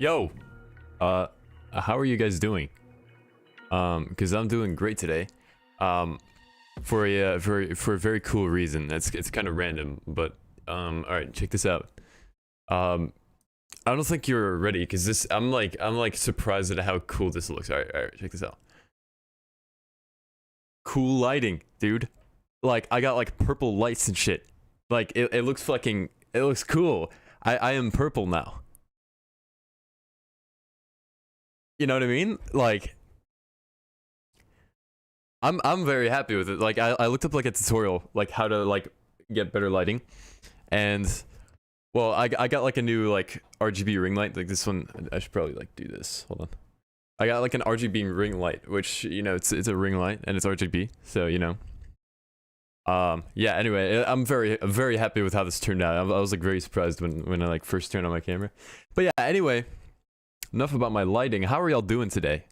Yo, how are you guys doing? Because I'm doing great today. For a very cool reason. It's kind of random, but all right, check this out. I don't think you're ready because this. I'm like surprised at how cool this looks. All right, check this out. Cool lighting, dude. Like I got like purple lights and shit. Like it looks fucking. It looks cool. I am purple now. You know what I mean? Like I'm very happy with it. Like I looked up like a tutorial like how to like get better lighting, and well I got like a new like RGB ring light. Like this one, I should probably like do this. Hold on. I got like an RGB ring light, which you know it's a ring light and it's RGB, so you know. Yeah, anyway, I'm very happy with how this turned out. I was like very surprised when I like first turned on my camera. But yeah, anyway, enough about my lighting. How are y'all doing today?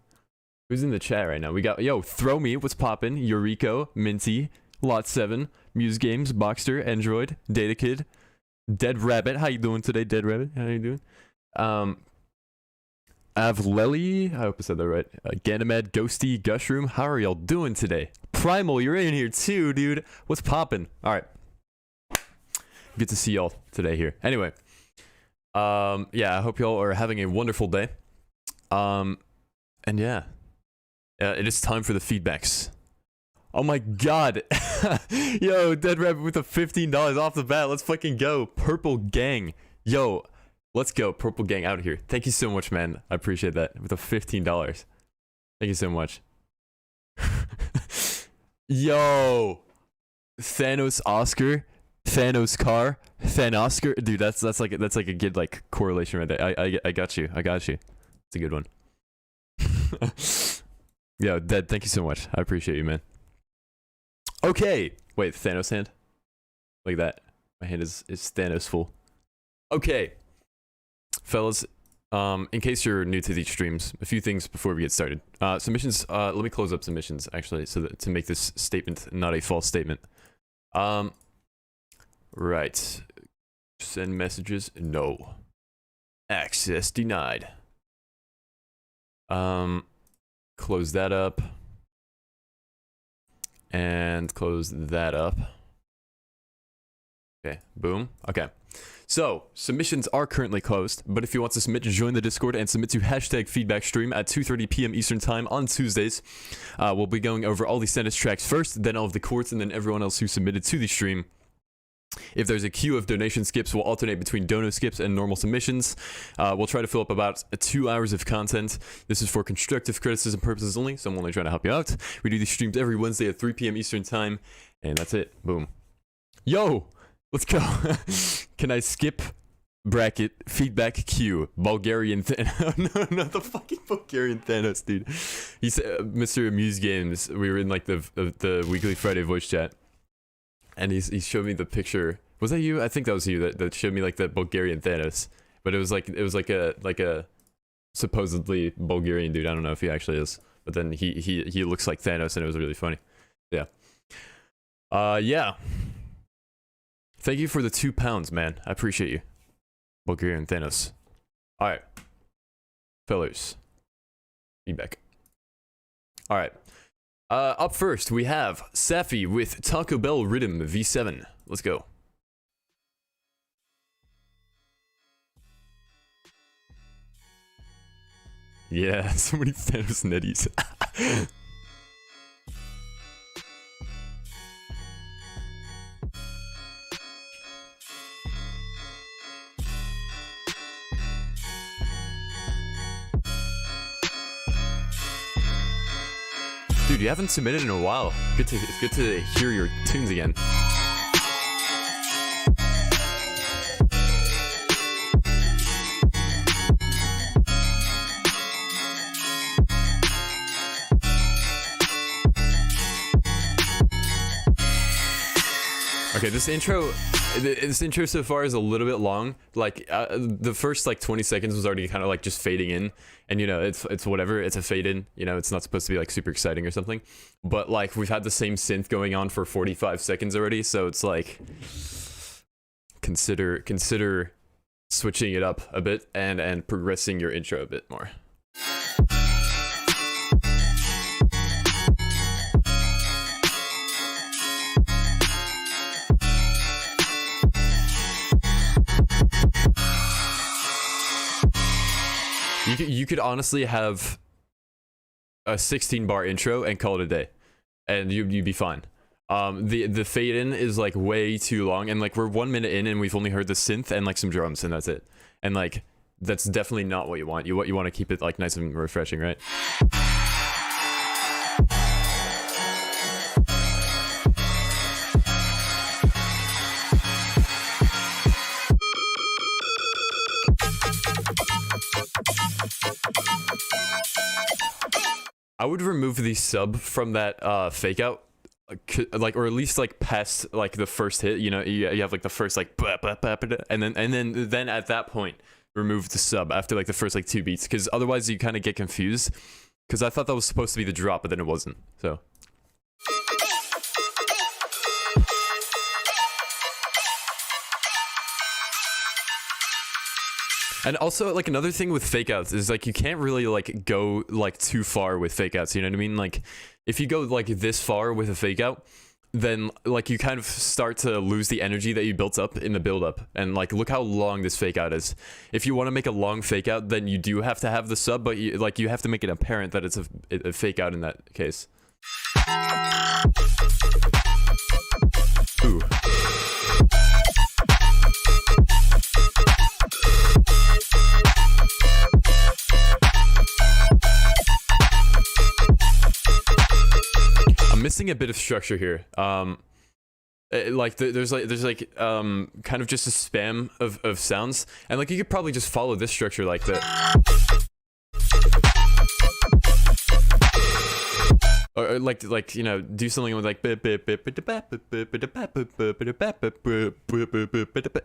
Who's in the chat right now? We got yo, Throw Me, what's poppin'? Eureka, Minty, Lot 7, Muse Games, Boxster, Android, Data Kid, Dead Rabbit. How you doing today, Dead Rabbit? How you doing? Avleli, I hope I said that right. Ganymed, Ghosty, Gushroom, how are y'all doing today? Primal, you're in here too, dude. What's poppin'? All right. Good to see y'all today here. Anyway, yeah, I hope y'all are having a wonderful day. And yeah, it is time for the feedbacks. Oh my god. Yo, Dead Rabbit with the $15 off the bat. Let's fucking go. Purple Gang. Yo, let's go. Purple Gang out here. Thank you so much, man. I appreciate that. With the $15. Thank you so much. Yo, Thanos Oscar, Thanos Car, Oscar, dude. That's like a good like correlation right there. I got you. It's a good one. Yo, Dead. Thank you so much. I appreciate you, man. Okay, wait, Thanos hand. Like that. My hand is Thanos full. Okay, fellas. In case you're new to these streams, a few things before we get started. Submissions, let me close up submissions, actually, so that, to make this statement not a false statement. Right. Send messages, no. Access denied. Close that up. And close that up. Okay, boom, okay. So, submissions are currently closed, but if you want to submit, join the Discord and submit to #feedbackstream at 2:30 p.m. Eastern Time on Tuesdays. We'll be going over all the Stennis tracks first, then all of the courts, and then everyone else who submitted to the stream. If there's a queue of donation skips, we'll alternate between dono skips and normal submissions. We'll try to fill up about 2 hours of content. This is for constructive criticism purposes only, so I'm only trying to help you out. We do these streams every Wednesday at 3 p.m. Eastern Time, and that's it. Boom. Yo! Let's go. Can I skip bracket feedback queue Bulgarian Thanos? No, the fucking Bulgarian Thanos, dude. He said, Mr. Muse Games. We were in like the weekly Friday voice chat, and he showed me the picture. Was that you? I think that was you that showed me like the Bulgarian Thanos. But it was like a supposedly Bulgarian dude. I don't know if he actually is, but then he looks like Thanos, and it was really funny. Yeah. Yeah. Thank you for the £2, man. I appreciate you. Bulgarian Thanos. Alright. Fellas. Feedback. Alright. Up first, we have Safi with Taco Bell Rhythm V7. Let's go. Yeah, so many Thanos netties. Dude, you haven't submitted in a while. It's good to hear your tunes again. Okay, this intro so far is a little bit long. Like the first like 20 seconds was already kind of like just fading in, and you know it's whatever, it's a fade in, you know, it's not supposed to be like super exciting or something, but like we've had the same synth going on for 45 seconds already, so it's like consider switching it up a bit and progressing your intro a bit more. You could honestly have a 16 bar intro and call it a day, and you'd be fine. The fade in is like way too long, and like we're 1 minute in and we've only heard the synth and like some drums, and that's it. And like that's definitely not what you want. You want to keep it like nice and refreshing, right? I would remove the sub from that fake out, like, or at least like past like the first hit. You know, you have like the first like, and then at that point remove the sub after like the first like 2 beats, because otherwise you kind of get confused. Because I thought that was supposed to be the drop, but then it wasn't. So. And also, like, another thing with fake outs is like you can't really like go like too far with fake outs, you know what I mean? Like if you go like this far with a fake out, then like you kind of start to lose the energy that you built up in the build up. And like look how long this fake out is. If you want to make a long fake out, then you do have to have the sub, but you have to make it apparent that it's a fake out in that case. Ooh. Missing a bit of structure here. Like there's kind of just a spam of sounds, and like you could probably just follow this structure like that, or like you know, do something with like you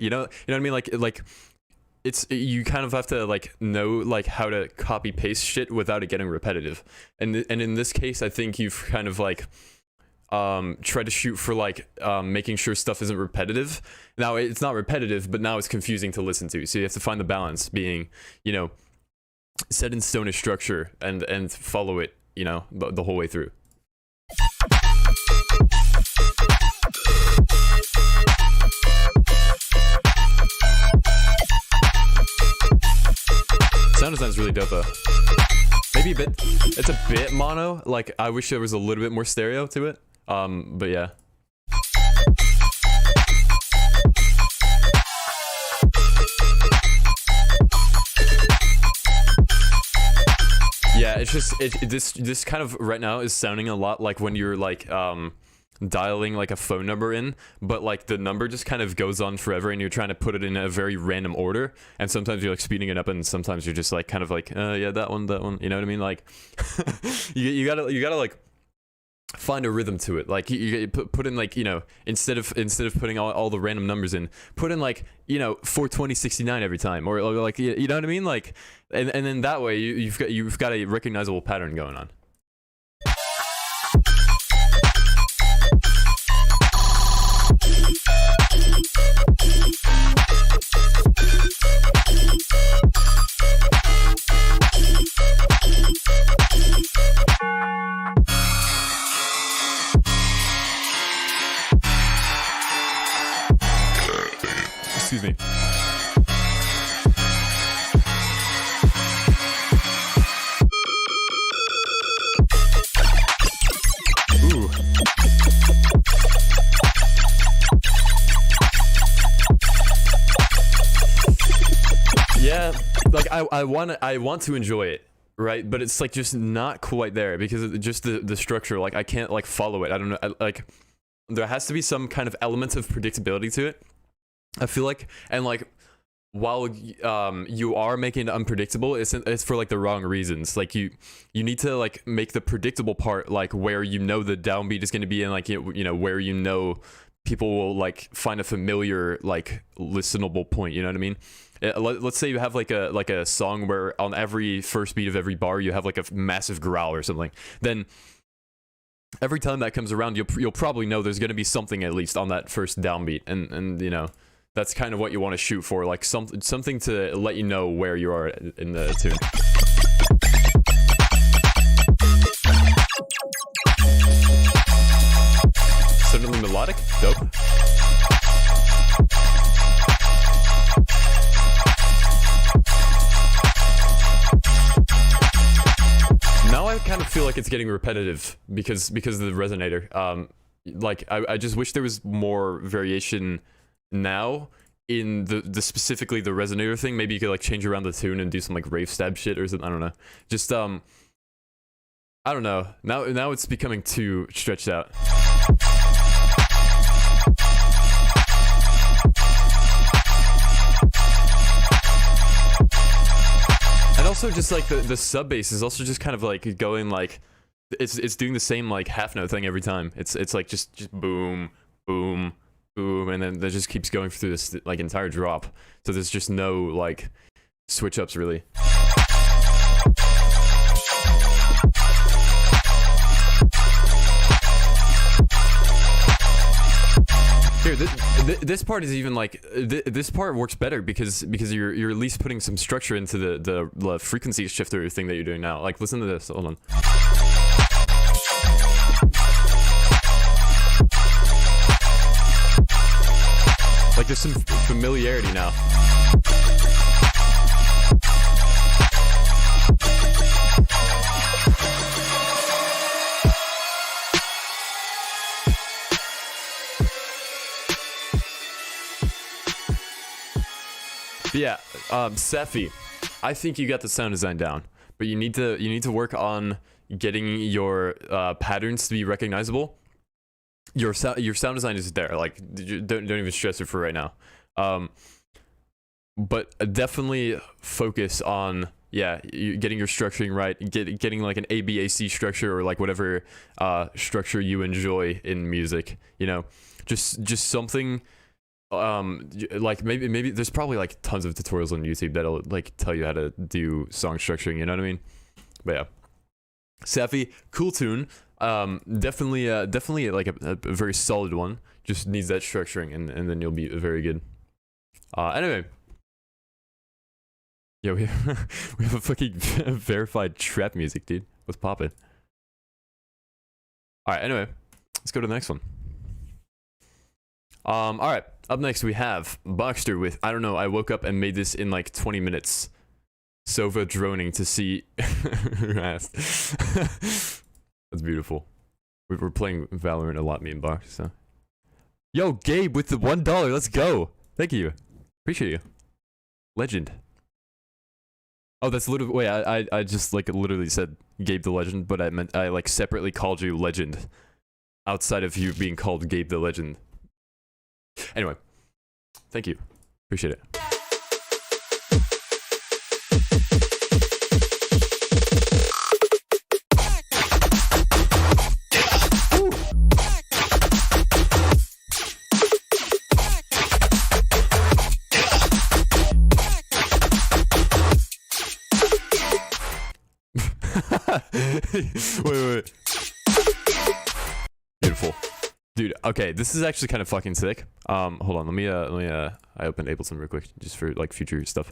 know what I mean, like it's, you kind of have to like know like how to copy paste shit without it getting repetitive, and in this case I think you've kind of like try to shoot for like making sure stuff isn't repetitive. Now it's not repetitive, but now it's confusing to listen to, so you have to find the balance being, you know, set in stone structure and follow it, you know, the whole way through. Sound design's really dope though. Maybe a bit, it's a bit mono, like I wish there was a little bit more stereo to it, but yeah. Yeah, it's just this kind of right now is sounding a lot like when you're like dialing like a phone number in, but like the number just kind of goes on forever and you're trying to put it in a very random order, and sometimes you're like speeding it up and sometimes you're just like kind of like yeah, that one, you know what I mean? Like you gotta like find a rhythm to it. Like you put in like, you know, instead of putting all the random numbers in, put in like, you know, 42069 every time, or like, you know what I mean? Like and then that way you've got a recognizable pattern going on. Excuse me. Ooh. Yeah, like I want to enjoy it, right? But it's like just not quite there because of just the structure. Like I can't like follow it. I don't know. Like there has to be some kind of element of predictability to it, I feel like. And like while you are making it unpredictable, it's for like the wrong reasons. Like you need to like make the predictable part like where you know the downbeat is going to be, and like you know where you know people will like find a familiar like listenable point, you know what I mean? Let's say you have like a song where on every first beat of every bar you have like a massive growl or something. Then every time that comes around, you'll probably know there's going to be something at least on that first downbeat, and you know that's kind of what you want to shoot for, like something to let you know where you are in the tune. Suddenly melodic, dope. Now I kind of feel like it's getting repetitive because of the resonator. Like I just wish there was more variation now in the specifically the resonator thing. Maybe you could like change around the tune and do some like rave stab shit or something. I don't know. Just I don't know. Now it's becoming too stretched out. And also just like the sub bass is also just kind of like going like it's doing the same like half note thing every time. It's like just boom, boom, boom, and then that just keeps going through this like entire drop. So there's just no like switch ups really. Here, this part is even like this part works better because you're at least putting some structure into the frequency shifter thing that you're doing now. Like listen to this. Hold on. Like there's some familiarity now. Yeah, Sephi, I think you got the sound design down, but you need to work on getting your patterns to be recognizable. Your sound design is there. Like, don't even stress it for right now. But definitely focus on getting your structuring right. Getting like an ABAC structure or like whatever structure you enjoy in music. You know, just something. Like maybe there's probably like tons of tutorials on YouTube that'll like tell you how to do song structuring, you know what I mean? But yeah, Sephi, cool tune. Definitely like a very solid one. Just needs that structuring, and then you'll be very good. Anyway, yeah, we have a fucking verified trap music, dude. Let's pop it. All right, anyway, let's go to the next one. All right. Up next, we have Boxster with, I don't know, I woke up and made this in like 20 minutes. Sova droning to see who asked. That's beautiful. We're playing Valorant a lot, me and Box, so. Yo, Gabe with the $1, let's go. Thank you. Appreciate you. Legend. Oh, that's literally, wait, I just like literally said Gabe the Legend, but I meant, I like separately called you Legend. Outside of you being called Gabe the Legend. Anyway, thank you. Appreciate it. Wait. Beautiful. Dude, okay, this is actually kind of fucking sick. Hold on, let me I opened Ableton real quick just for like future stuff.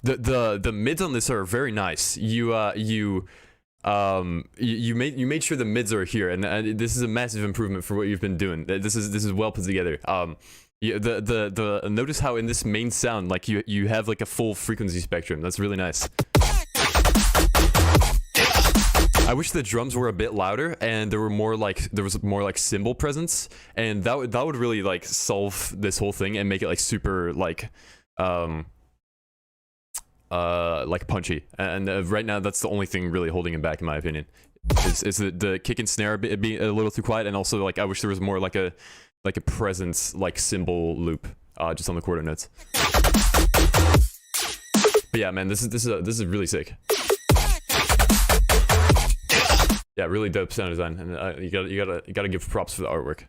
The mids on this are very nice. You made sure the mids are here, and this is a massive improvement for what you've been doing. This is well put together. Notice how in this main sound, like you have like a full frequency spectrum. That's really nice. I wish the drums were a bit louder and there was more like cymbal presence, and that would really like solve this whole thing and make it like super like punchy. And right now that's the only thing really holding him back, in my opinion. Is the kick and snare being a little too quiet, and also like I wish there was more like a presence like cymbal loop just on the quarter notes. But yeah, man, this is really sick. Yeah, really dope sound design, and you gotta give props for the artwork.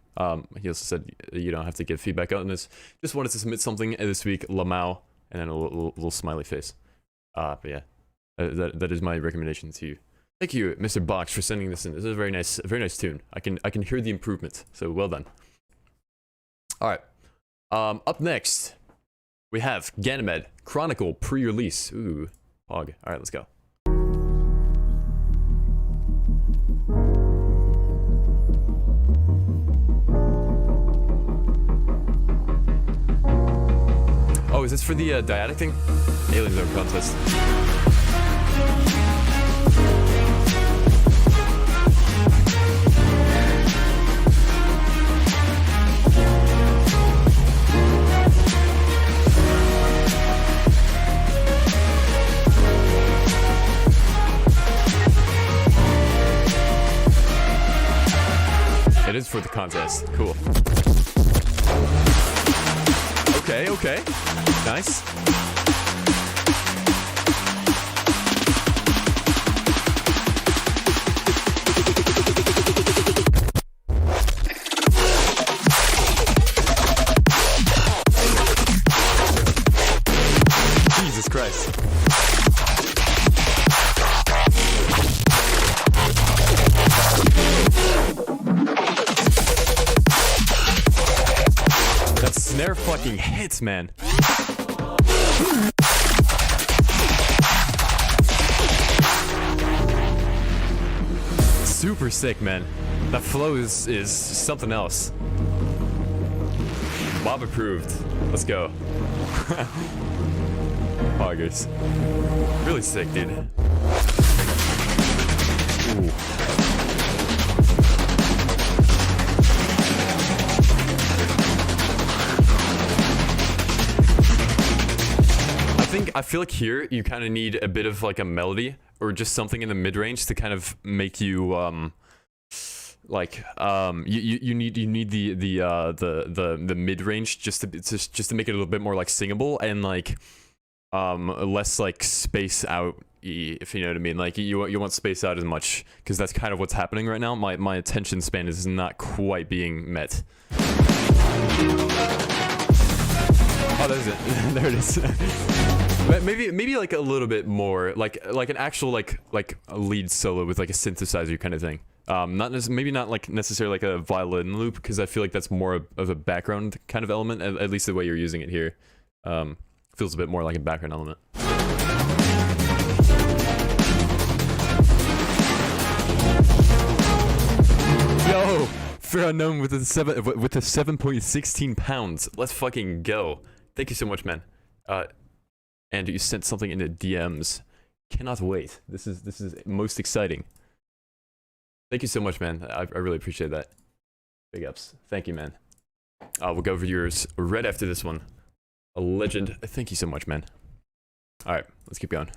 He also said you don't have to give feedback on this. Just wanted to submit something this week, Lamau, and then a little smiley face. But yeah, that is my recommendation to you. Thank you, Mr. Box, for sending this in. This is a very nice tune. I can hear the improvement. So well done. All right. Up next, we have Ganymed Chronicle pre-release. Ooh, pog. All right, let's go. Oh, is this for the dyadic thing? Alien Zone contest. It is for the contest. Cool. Okay, okay. Nice. Jesus Christ. That snare fucking hits, man. Super sick, man. That flow is something else. Bob approved. Let's go. Poggers. Really sick, dude. Ooh. I feel like here you kind of need a bit of like a melody or just something in the mid-range to kind of make you you need the mid-range just to make it a little bit more like singable and like less like space out, if you know what I mean. Like you want space out as much, because that's kind of what's happening right now. My attention span is not quite being met. Oh, there's it. There it is. Maybe like a little bit more, like an actual like a lead solo with like a synthesizer kind of thing. Maybe not like necessarily like a violin loop, because I feel like that's more of a background kind of element. At least the way you're using it here, feels a bit more like a background element. Yo, Fear Unknown with the 7.16 pounds. Let's fucking go. Thank you so much, man. And you sent something into DMs. Cannot wait. This is most exciting. Thank you so much, man. I really appreciate that. Big ups. Thank you, man. We'll go over yours right after this one. A legend. Thank you so much, man. All right, let's keep going.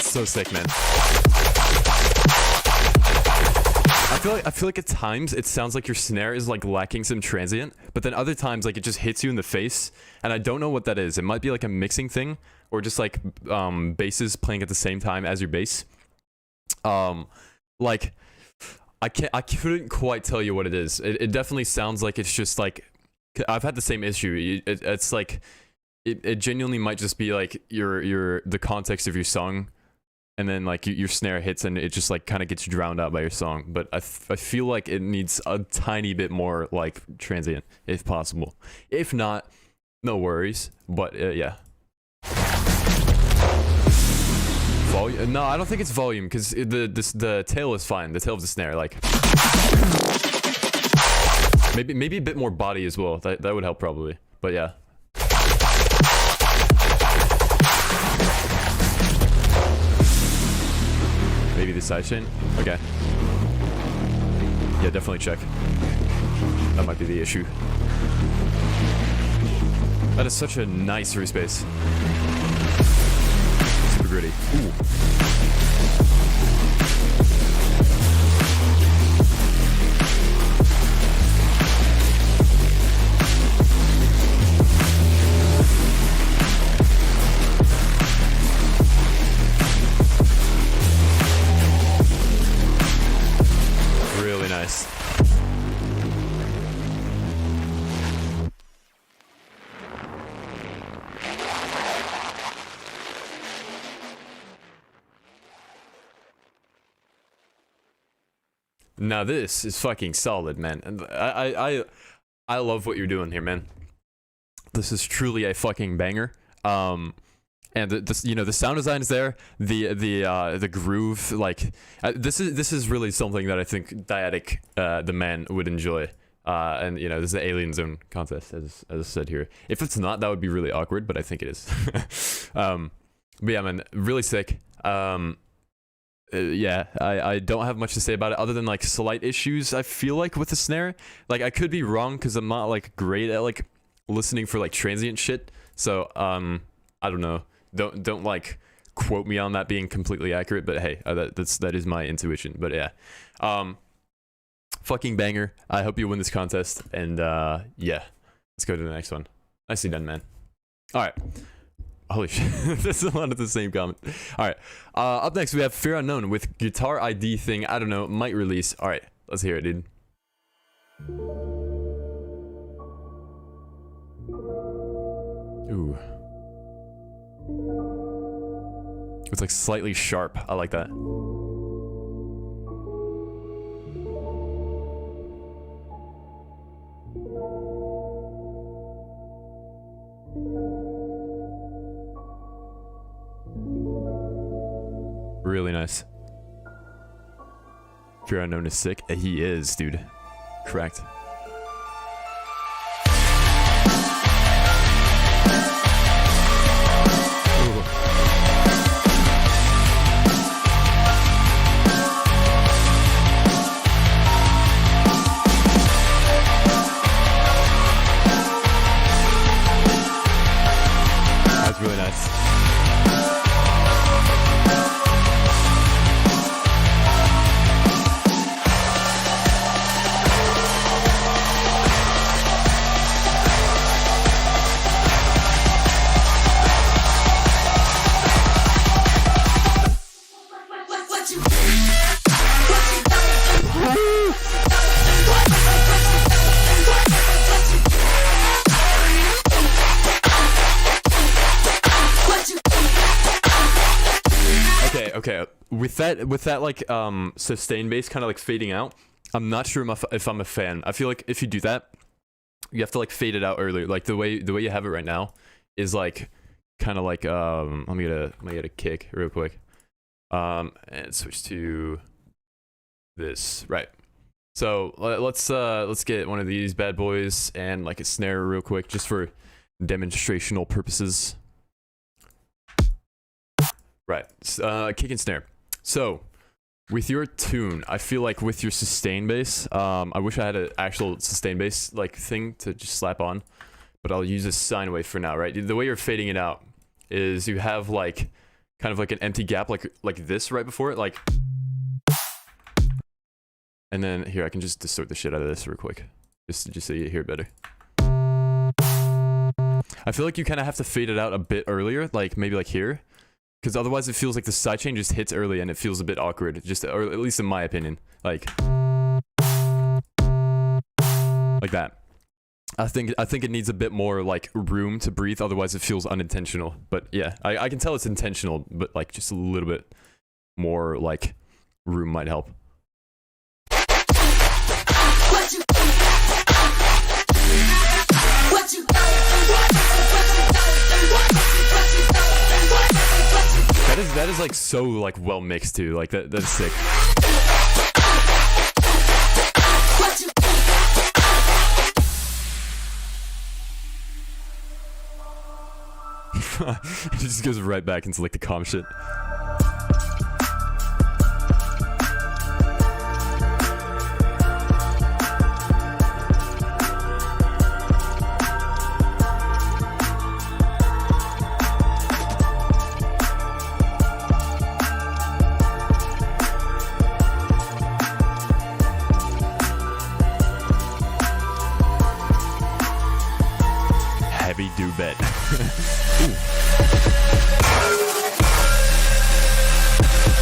So sick, man. I feel like at times it sounds like your snare is like lacking some transient, but then other times like it just hits you in the face, and I don't know what that is. It might be like a mixing thing, or just like basses playing at the same time as your bass. Like I couldn't quite tell you what it is. It definitely sounds like it's just like, I've had the same issue. It's like it genuinely might just be like the context of your song. And then like your snare hits and it just like kind of gets drowned out by your song. But I feel like it needs a tiny bit more like transient, if possible. If not, no worries. But yeah. Volume? No, I don't think it's volume, because the tail is fine. The tail of the snare, like maybe a bit more body as well. That would help probably. But yeah. Maybe the sidechain? Okay. Yeah, definitely check. That might be the issue. That is such a nice respace. Super great. 230. Ooh. Really nice. Now this is fucking solid, man. And I love what you're doing here, man. This is truly a fucking banger. And this, you know, the sound design is there. The groove, like this is really something that I think Dyadic, the man, would enjoy. And you know, this is the Alien Zone contest, as I said here. If it's not, that would be really awkward, but I think it is. But yeah, man, really sick. Yeah, I don't have much to say about it other than like slight issues I feel like with the snare. Like I could be wrong because I'm not like great at like listening for like transient shit. So I don't know. Don't like quote me on that being completely accurate. But hey, that is my intuition. But yeah, fucking banger. I hope you win this contest. And yeah, let's go to the next one. Nicely done, man. All right. Holy shit, this is a lot of the same comment. All right, up next we have Fear Unknown with Guitar ID thing. I don't know, might release. All right, let's hear it, dude. Ooh. It's like slightly sharp. I like that. Really nice. Fear Unknown is sick. He is, dude. Correct. That's really nice. Okay, with that like sustained bass kind of like fading out, I'm not sure if I'm a fan. I feel like if you do that, you have to like fade it out earlier. Like the way you have it right now is like kind of like let me get a kick real quick. And switch to this, right. So let's get one of these bad boys and like a snare real quick just for demonstrational purposes. Right, kick and snare. So, with your tune, I feel like with your sustain bass, I wish I had an actual sustain bass like thing to just slap on, but I'll use a sine wave for now, right? The way you're fading it out is you have like, kind of like an empty gap like this right before it, like, and then here I can just distort the shit out of this real quick, just so you hear it better. I feel like you kind of have to fade it out a bit earlier, like maybe like here. Because otherwise it feels like the sidechain just hits early and it feels a bit awkward, or at least in my opinion. Like that. I think it needs a bit more like room to breathe, otherwise it feels unintentional. But yeah, I can tell it's intentional, but like just a little bit more like room might help. That is like so like well mixed too. Like that's sick. It just goes right back into like the calm shit. bet.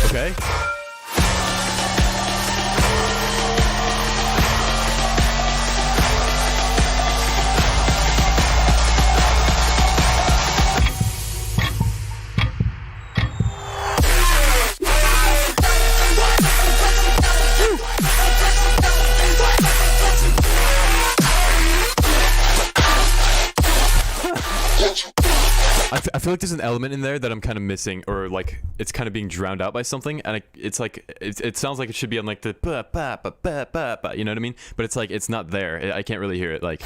Okay. I feel like there's an element in there that I'm kind of missing, or like it's kind of being drowned out by something, and it's like it sounds like it should be on like the ba ba ba ba ba ba, you know what I mean? But it's like it's not there. I can't really hear it. Like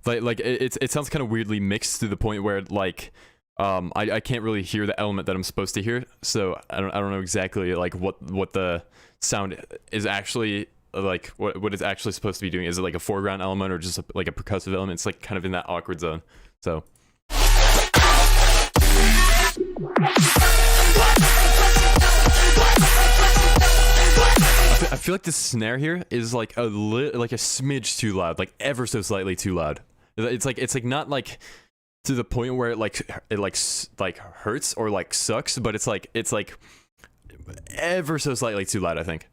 it sounds kind of weirdly mixed to the point where like I can't really hear the element that I'm supposed to hear. So I don't know exactly like what the sound is actually. Like what it's actually supposed to be doing. Is it like a foreground element or just like a percussive element? It's like kind of in that awkward zone. So I feel like the snare here is like like a smidge too loud, like ever so slightly too loud. It's like not like to the point where it hurts or like sucks, but it's like ever so slightly too loud, I think.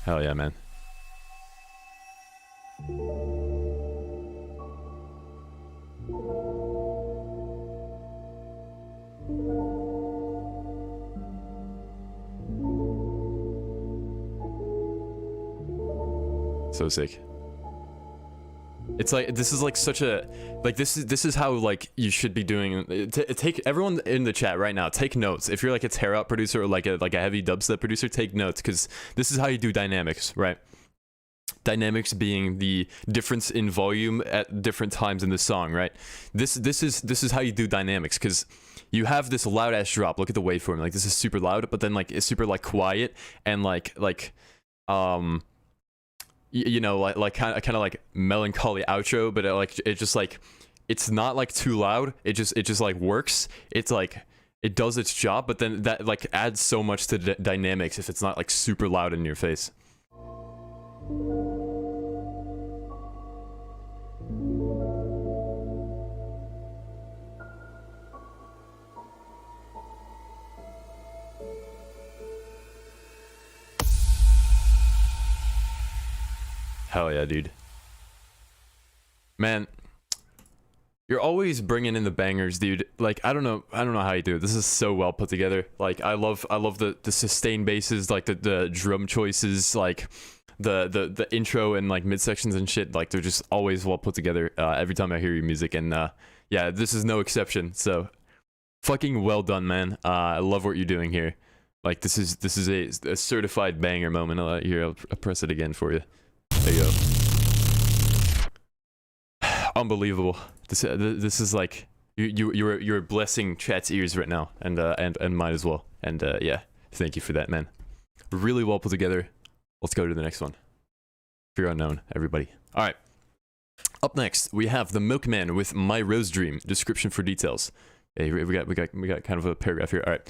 Hell yeah, man. So sick. It's like this is like such a like this is how like you should be doing. Take everyone in the chat right now. Take notes. If you're like a tear out producer or like a heavy dubstep producer, take notes because this is how you do dynamics, right? Dynamics being the difference in volume at different times in the song, right? This is how you do dynamics because you have this loud ass drop. Look at the waveform. Like this is super loud, but then like it's super like quiet and you know, like kind of like melancholy outro, but it just like it's not like too loud. It just like works. It's like it does its job, but then that like adds so much to the dynamics if it's not like super loud in your face. Hell yeah, dude. Man, you're always bringing in the bangers, dude. Like I don't know how you do it. This is so well put together. Like I love the sustained basses, like the drum choices, like the intro and like mid sections and shit. Like they're just always well put together. Every time I hear your music, and yeah, this is no exception. So fucking well done, man. I love what you're doing here. Like this is a certified banger moment. Here, I'll press it again for you. There you go. Unbelievable. This is like you're blessing chat's ears right now, and mine as well. And yeah, thank you for that, man. Really well put together. Let's go to the next one. Fear Unknown, everybody. All right. Up next, we have The Milkman with My Rose Dream. Description for details. Hey, we got kind of a paragraph here. All right.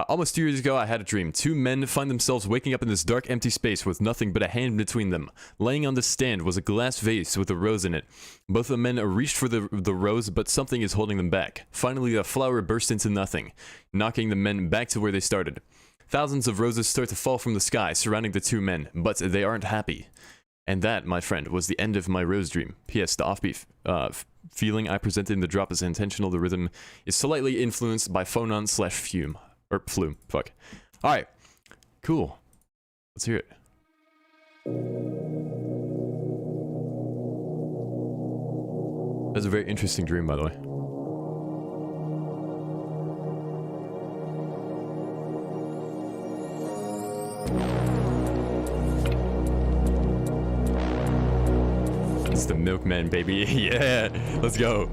Almost 2 years ago, I had a dream. Two men find themselves waking up in this dark, empty space with nothing but a hand between them. Laying on the stand was a glass vase with a rose in it. Both the men reached for the rose, but something is holding them back. Finally, the flower burst into nothing, knocking the men back to where they started. Thousands of roses start to fall from the sky, surrounding the two men, but they aren't happy. And that, my friend, was the end of my rose dream. P.S. The offbeat feeling I presented in the drop is intentional. The rhythm is slightly influenced by phonon/fume. Or flume. Fuck. Alright. Cool. Let's hear it. That's a very interesting dream, by the way. It's the Milkman, baby. Yeah. Let's go.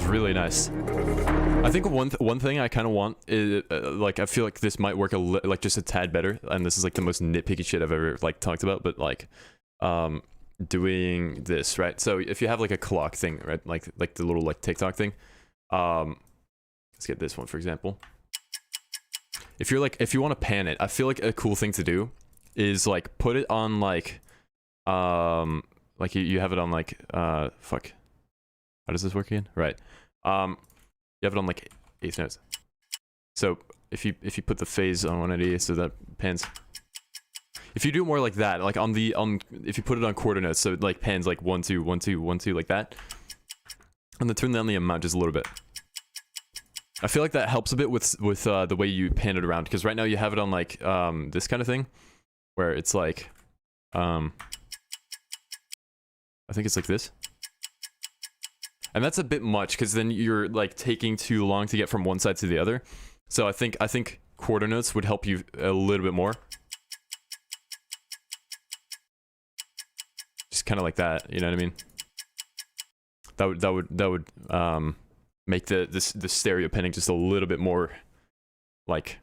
Really nice. I think one thing I kind of want is like I feel like this might work like just a tad better, and this is like the most nitpicky shit I've ever like talked about, but like doing this, right? So if you have like a clock thing, right, like the little like TikTok thing, let's get this one for example. If you want to pan it, I feel like a cool thing to do is like put it on like you have it on like fuck, how does this work again? Right, you have it on like eighth notes. So if you put the phase on 180 so that pans. If you do more like that, like if you put it on quarter notes, so it like pans like 1 2 1 2 1 2 like that, and then turn down the amount just a little bit. I feel like that helps a bit with the way you pan it around, because right now you have it on like this kind of thing, where it's like I think it's like this. And that's a bit much, because then you're like taking too long to get from one side to the other. So I think quarter notes would help you a little bit more. Just kind of like that, you know what I mean? That would make the stereo panning just a little bit more like,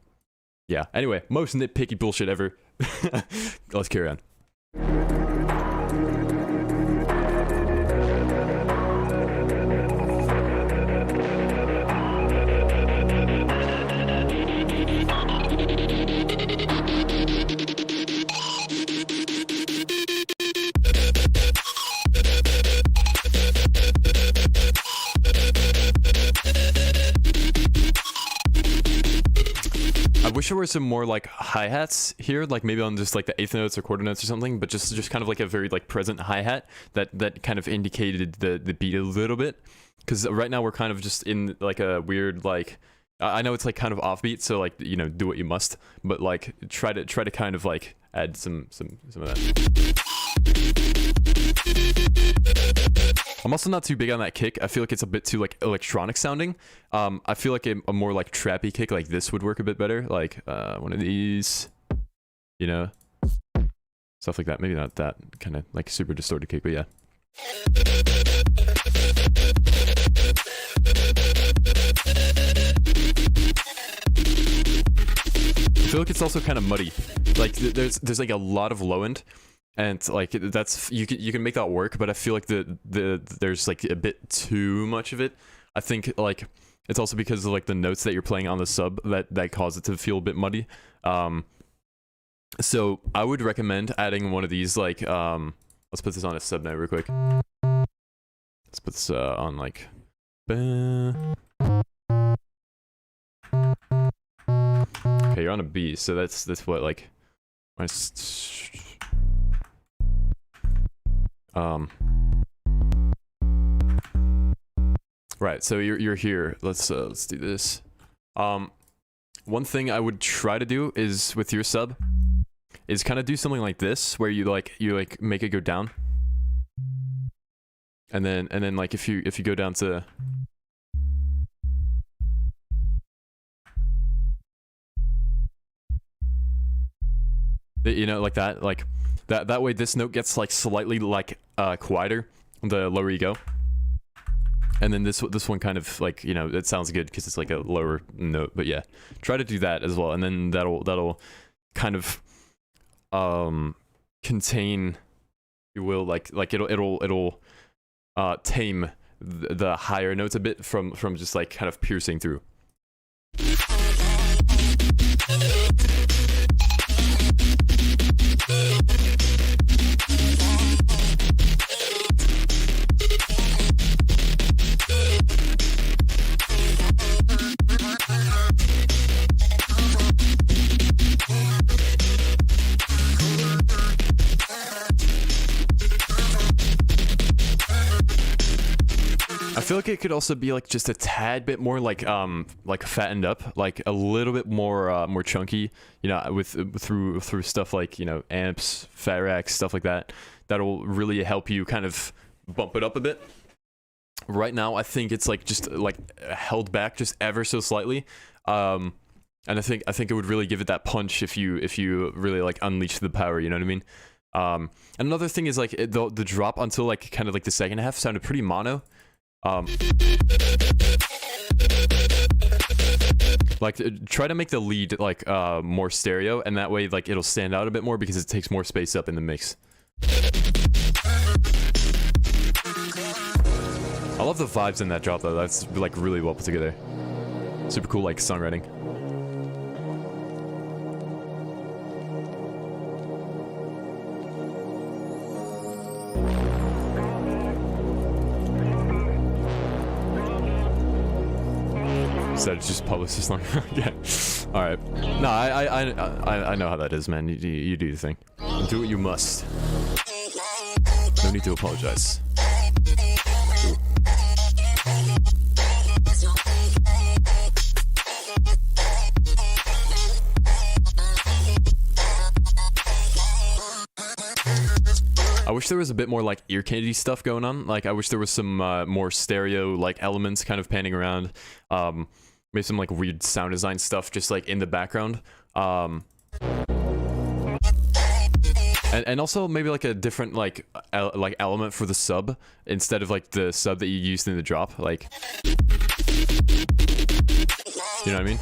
yeah. Anyway, most nitpicky bullshit ever. Let's carry on. I wish there were some more like hi-hats here, like maybe on just like the eighth notes or quarter notes or something, but just kind of like a very like present hi-hat that kind of indicated the beat a little bit, because right now we're kind of just in like a weird like, I know it's like kind of offbeat, so like, you know, do what you must, but like try to kind of like add some of that. I'm also not too big on that kick. I feel like it's a bit too like electronic sounding. I feel like a more like trappy kick like this would work a bit better, like one of these, you know, stuff like that. Maybe not that kind of like super distorted kick, but yeah. I feel like it's also kind of muddy. Like there's like a lot of low end. And like that's you can make that work, but I feel like there's like a bit too much of it. I think like it's also because of like the notes that you're playing on the sub that cause it to feel a bit muddy. So I would recommend adding one of these like let's put this on a sub note real quick. Let's put this on like okay, you're on a B, so that's what like right, so you're here. Let's do this. One thing I would try to do is with your sub is kind of do something like this, where you make it go down, and then like if you go down to you know, like that, like that way this note gets like slightly like quieter the lower you go, and then this one kind of like, you know, it sounds good because it's like a lower note, but yeah, try to do that as well, and then that'll kind of contain, if you will, like it'll tame the higher notes a bit from just like kind of piercing through. I feel like it could also be like just a tad bit more like fattened up, like a little bit more more chunky, you know, through stuff like, you know, amps, fat racks, stuff like that. That'll really help you kind of bump it up a bit. Right now, I think it's like just like held back just ever so slightly, and I think it would really give it that punch if you really like unleash the power. You know what I mean? And another thing is like the drop until like kind of like the second half sounded pretty mono. Like try to make the lead like more stereo, and that way like it'll stand out a bit more because it takes more space up in the mix. I love the vibes in that drop though. That's like really well put together. Super cool like songwriting. Instead of just publish this long. Yeah. All right. No, I know how that is, man. You do your thing. Do what you must. No need to apologize. Ooh. I wish there was a bit more like ear candy stuff going on. Like I wish there was some more stereo like elements kind of panning around. Maybe some like weird sound design stuff just like in the background. And also maybe like a different like element for the sub instead of like the sub that you used in the drop. Like, you know what I mean?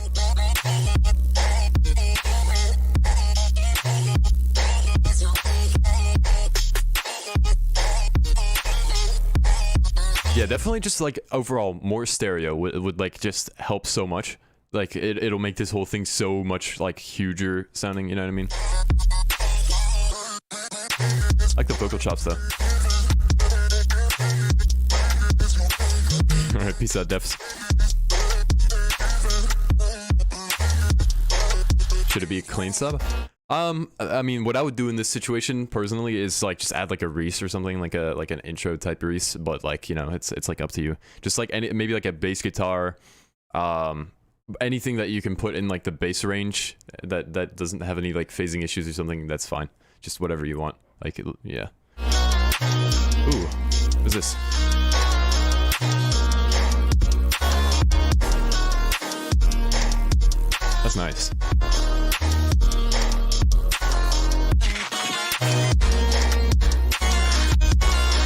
Yeah, definitely just like overall more stereo would like just help so much. Like it'll make this whole thing so much like huger sounding, you know what I mean? I like the vocal chops though. Alright, peace out, Defs. Should it be a clean sub? I mean, what I would do in this situation personally is like just add like a Reese or something, like an intro type Reese, but like, you know, it's like up to you. Just like maybe like a bass guitar, anything that you can put in like the bass range that doesn't have any like phasing issues or something, that's fine. Just whatever you want. Like, yeah. Ooh, what's this? That's nice.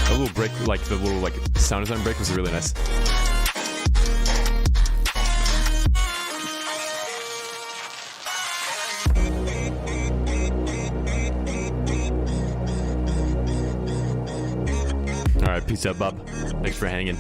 A little break, like the little like sound design break was really nice. Alright, peace out, Bob. Thanks for hanging.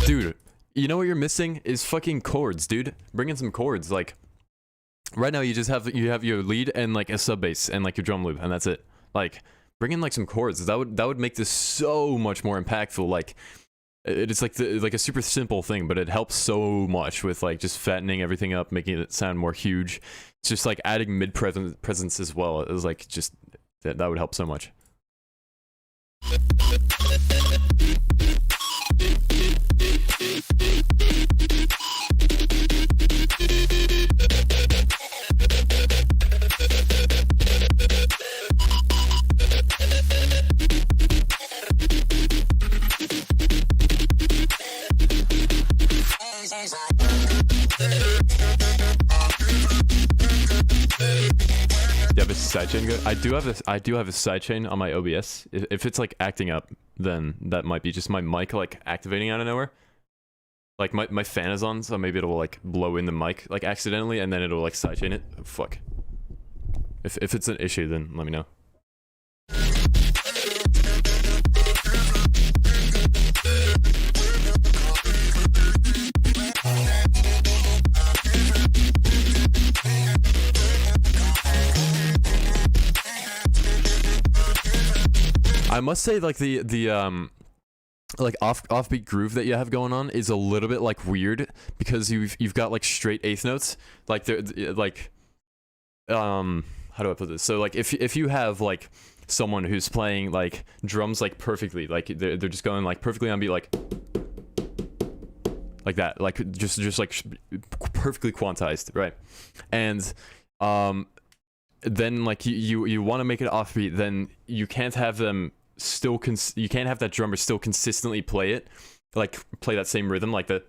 Dude, you know what you're missing is fucking chords, dude. Bring in some chords. Like right now you just have your lead and like a sub bass and like your drum loop and that's it. Like bring in like some chords. That would make this so much more impactful. Like it's like like a super simple thing, but it helps so much with like just fattening everything up, making it sound more huge. It's just like adding mid presence as well. It was like just that would help so much. You have a sidechain go? I do have a sidechain on my OBS. If it's like acting up, then that might be just my mic like activating out of nowhere. Like my fan is on, so maybe it'll like blow in the mic like accidentally, and then it'll like sidechain it. Oh, fuck. If it's an issue, then let me know. I must say, like the like offbeat groove that you have going on is a little bit like weird because you've got like straight eighth notes, like they're like how do I put this? So like if you have like someone who's playing like drums like perfectly, like they're just going like perfectly on beat, like that, like just like perfectly quantized, right? And then like you want to make it offbeat, then you can't have them still you can't have that drummer still consistently play it, like play that same rhythm, like the,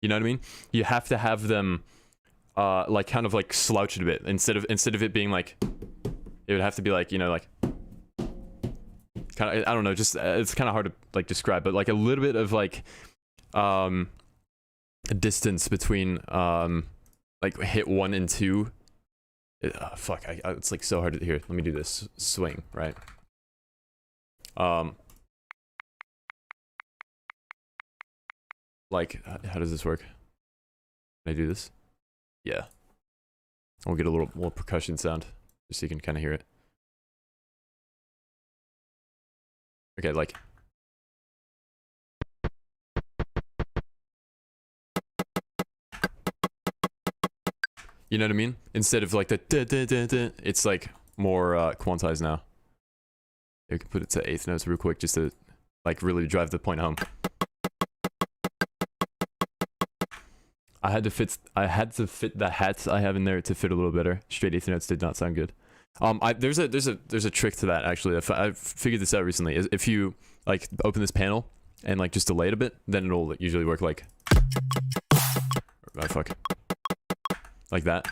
you know what I mean? You have to have them like kind of like slouch it a bit instead of it being like, it would have to be like, you know, like kind of, I don't know, just it's kind of hard to like describe, but like a little bit of like a distance between like hit 1 and 2. Fuck, it's like so hard to hear. Let me do this swing, right? Like how does this work? Can I do this? Yeah. I'll get a little percussion sound just so you can kind of hear it. Okay, like, you know what I mean? Instead of like the da da da da, it's like more quantized now. You can put it to 8th notes real quick just to like really drive the point home. I had to fit the hats I have in there to fit a little better. Straight 8th notes did not sound good. There's a trick to that actually. I figured this out recently. If you like open this panel and like just delay it a bit, then it'll usually work like, oh fuck, like that.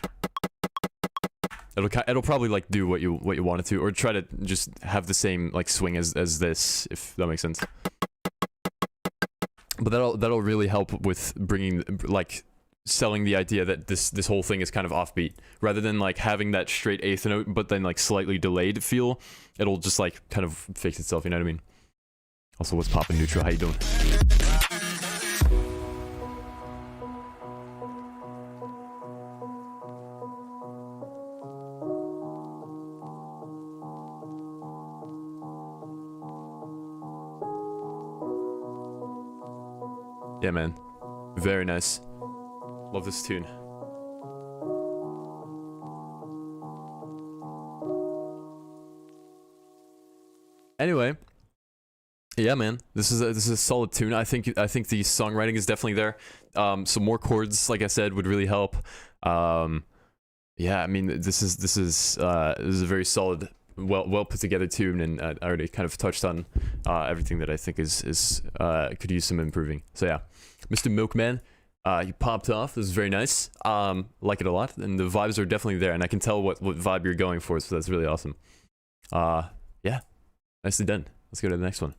It'll probably like do what you want it to, or try to just have the same like swing as this, if that makes sense. But that'll really help with bringing, like, selling the idea that this whole thing is kind of offbeat, rather than like having that straight 8th note but then like slightly delayed feel. It'll just like kind of fix itself, you know what I mean? Also, what's poppin', Neutral? How you doing? Yeah, man. Very nice. Love this tune. Anyway, yeah, man. This is a solid tune. I think the songwriting is definitely there. Some more chords, like I said, would really help. Yeah, I mean, this is a very solid, well put together tune, and I already kind of touched on everything that I think is could use some improving. So yeah, Mr. Milkman, you popped off. This is very nice. Like it a lot, and the vibes are definitely there, and I can tell what vibe you're going for. So that's really awesome. Yeah, nicely done. Let's go to the next one.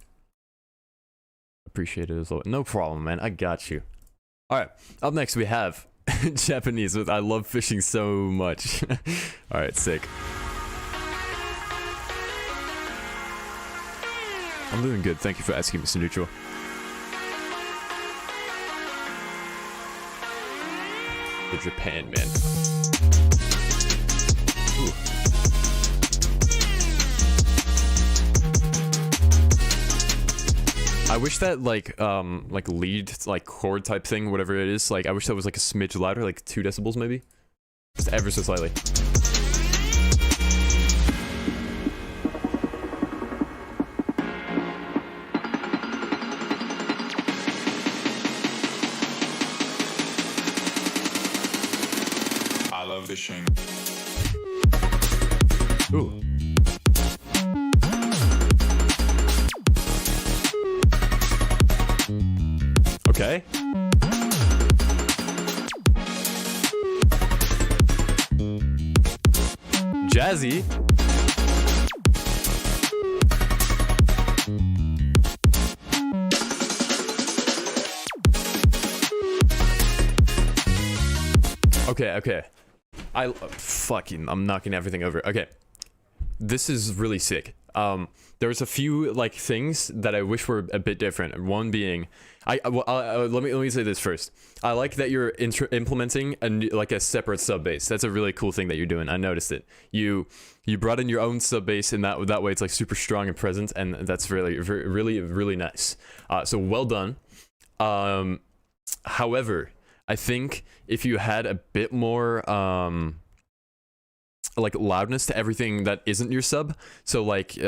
Appreciate it as well. No problem, man. I got you. All right. Up next we have Japanese with "I Love Fishing So Much." All right, sick. I'm doing good. Thank you for asking, Mr. Neutral. The Japan man. Ooh. I wish that like lead like chord type thing, whatever it is, like I wish that was like a smidge louder, like 2 decibels maybe, just ever so slightly. I love fishing. Ooh. Okay. Jazzy. Okay. I'm knocking everything over. Okay. This is really sick. There's a few like things that I wish were a bit different. One being, let me say this first. I like that you're implementing a separate sub bass. That's a really cool thing that you're doing. I noticed it. You brought in your own sub bass, and that way it's like super strong and present, and that's really nice. So well done. However, I think if you had a bit more like loudness to everything that isn't your sub, so like you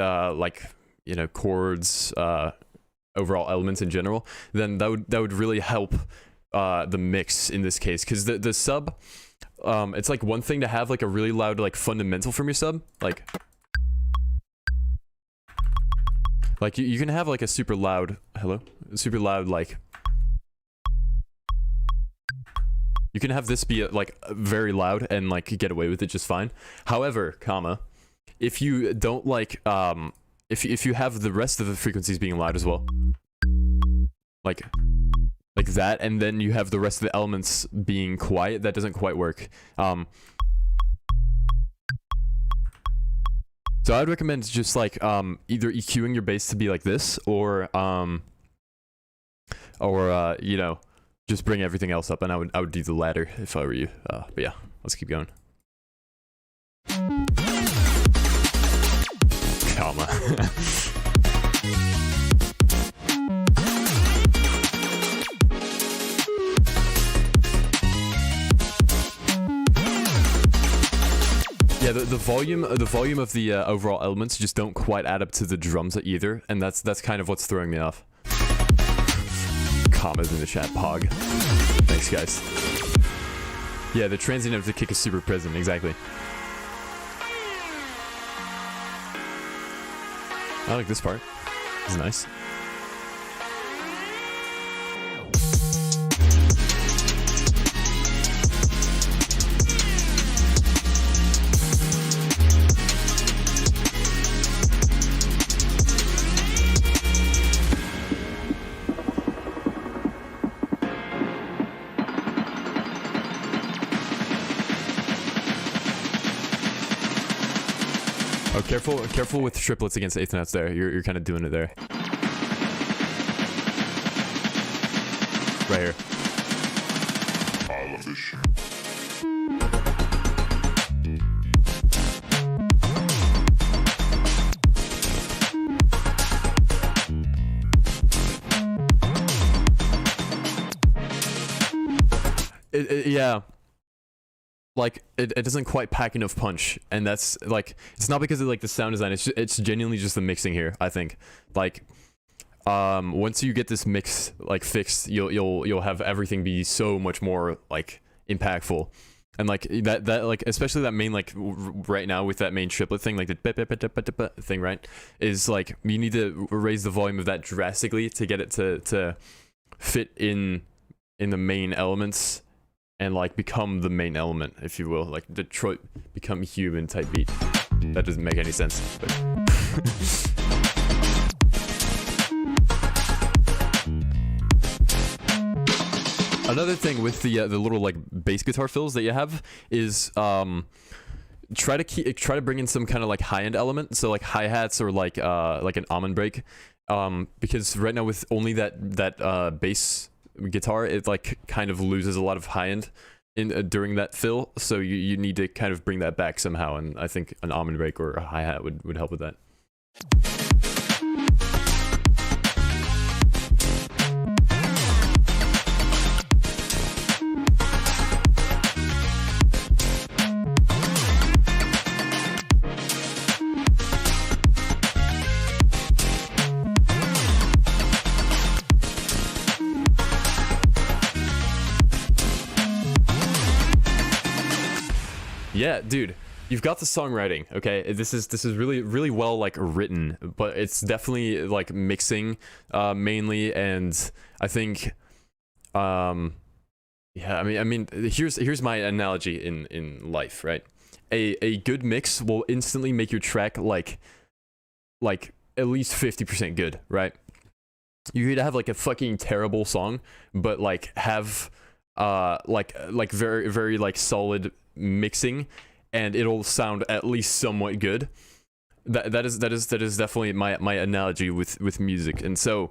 know, chords, overall elements in general, then that would really help the mix in this case, because the sub, it's like one thing to have like a really loud like fundamental from your sub, like, Like you can have like a super loud super loud like. You can have this be like very loud and like get away with it just fine. However, if you don't like if you have the rest of the frequencies being loud as well, like that, and then you have the rest of the elements being quiet, that doesn't quite work. So I'd recommend just like either EQing your bass to be like this, or you know, just bring everything else up, and I would do the latter if I were you. But yeah, let's keep going. Comma. Yeah, the volume of the overall elements just don't quite add up to the drums either, and that's kind of what's throwing me off. Commas in the chat, Pog. Thanks, guys. Yeah, the transient of the kick is super present, exactly. I like this part. It's nice. Oh, careful with triplets against eighth notes there. You're kind of doing it there. Right here. Yeah. Like it doesn't quite pack enough punch, and that's like, it's not because of like the sound design, it's genuinely just the mixing here, I think. Like once you get this mix like fixed, you'll have everything be so much more like impactful. And like that like, especially that main, like right now with that main triplet thing, like the thing, right, is like you need to raise the volume of that drastically to get it to fit in the main elements and like become the main element, if you will, like Detroit Become Human type beat. That doesn't make any sense, but another thing with the little like bass guitar fills that you have is try to bring in some kind of like high-end element, so like hi-hats or like an almond break, because right now with only that bass guitar, it like kind of loses a lot of high end in during that fill, so you need to kind of bring that back somehow, and I think an almond break or a hi-hat would help with that. Yeah, dude, you've got the songwriting, okay? This is really well like written, but it's definitely like mixing mainly, and I think yeah, I mean here's my analogy in life, right? A good mix will instantly make your track like at least 50% good, right? You could have like a fucking terrible song, but like have like very like solid mixing, and it'll sound at least somewhat good. That is definitely my analogy with music. And so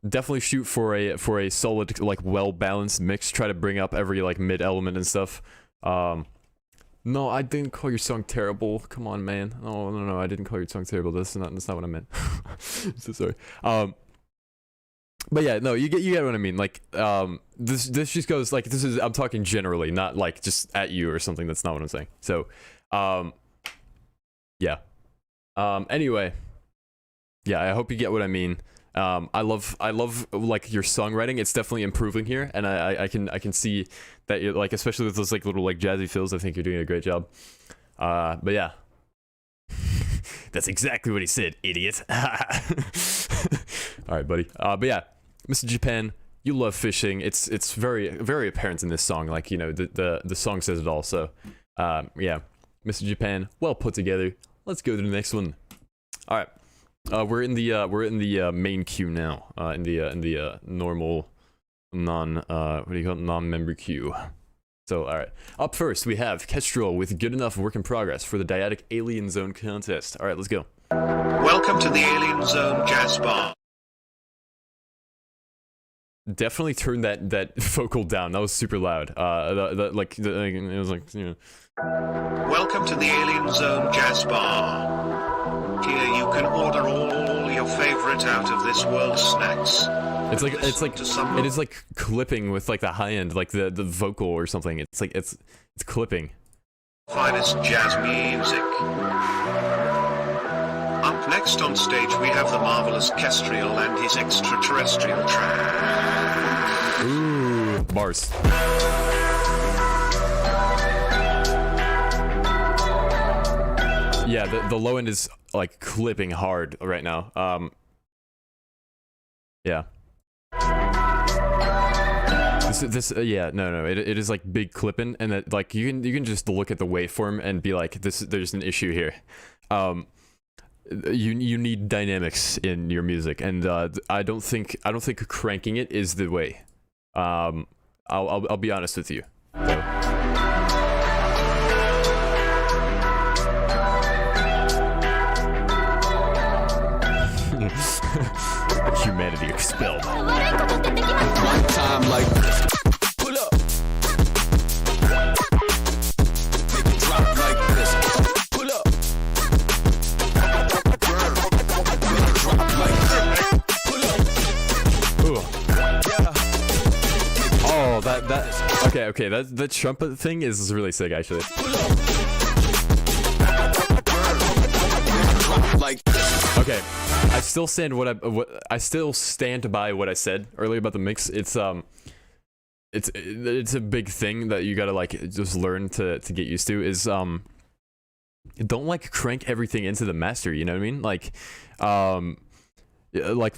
definitely shoot for a solid, like well balanced mix. Try to bring up every like mid element and stuff. No, I didn't call your song terrible. Come on, man. No, I didn't call your song terrible. That's not what I meant. So sorry. But yeah, no, you get what I mean. Like, this just goes like, I'm talking generally, not like just at you or something. That's not what I'm saying. So, yeah. Anyway, yeah, I hope you get what I mean. I love like your songwriting. It's definitely improving here, and I can see that you're like, especially with those like little like jazzy fills. I think you're doing a great job. But yeah. That's exactly what he said, idiot. All right, buddy. But yeah, Mr. Japan, you love fishing. It's very very apparent in this song. Like, you know, the song says it all. So, yeah, Mr. Japan, well put together. Let's go to the next one. All right, we're in the main queue now. In the normal what do you call it? Non-member queue. So, all right. Up first, we have Kestrel with Good Enough Work in Progress for the Dyadic Alien Zone contest. All right, let's go. Welcome to the Alien Zone Jazz Bar. Definitely turn that vocal down. That was super loud. It was like, you know. Welcome to the Alien Zone Jazz Bar. Here you can order all your favorite out of this world snacks. It is like clipping with like the high end, like the vocal or something. It's like it's clipping. Finest jazz music. Up next on stage we have the marvelous Kestrel and his extraterrestrial track. Ooh, bars. Yeah, the low end is like clipping hard right now. Yeah. It is like big clipping, and that like you can just look at the waveform and be like, there's an issue here. You need dynamics in your music, and I don't think cranking it is the way. I'll be honest with you. Humanity expelled. One time like pull up. Make it drop like this. Pull up. Make it drop like this. Pull up. Ooh. Yeah. Oh, okay. That trumpet thing is really sick, actually. Pull up. Like this. Okay, I still stand I still stand by what I said earlier about the mix. It's a big thing that you gotta like just learn to get used to. Is don't like crank everything into the master. You know what I mean? Like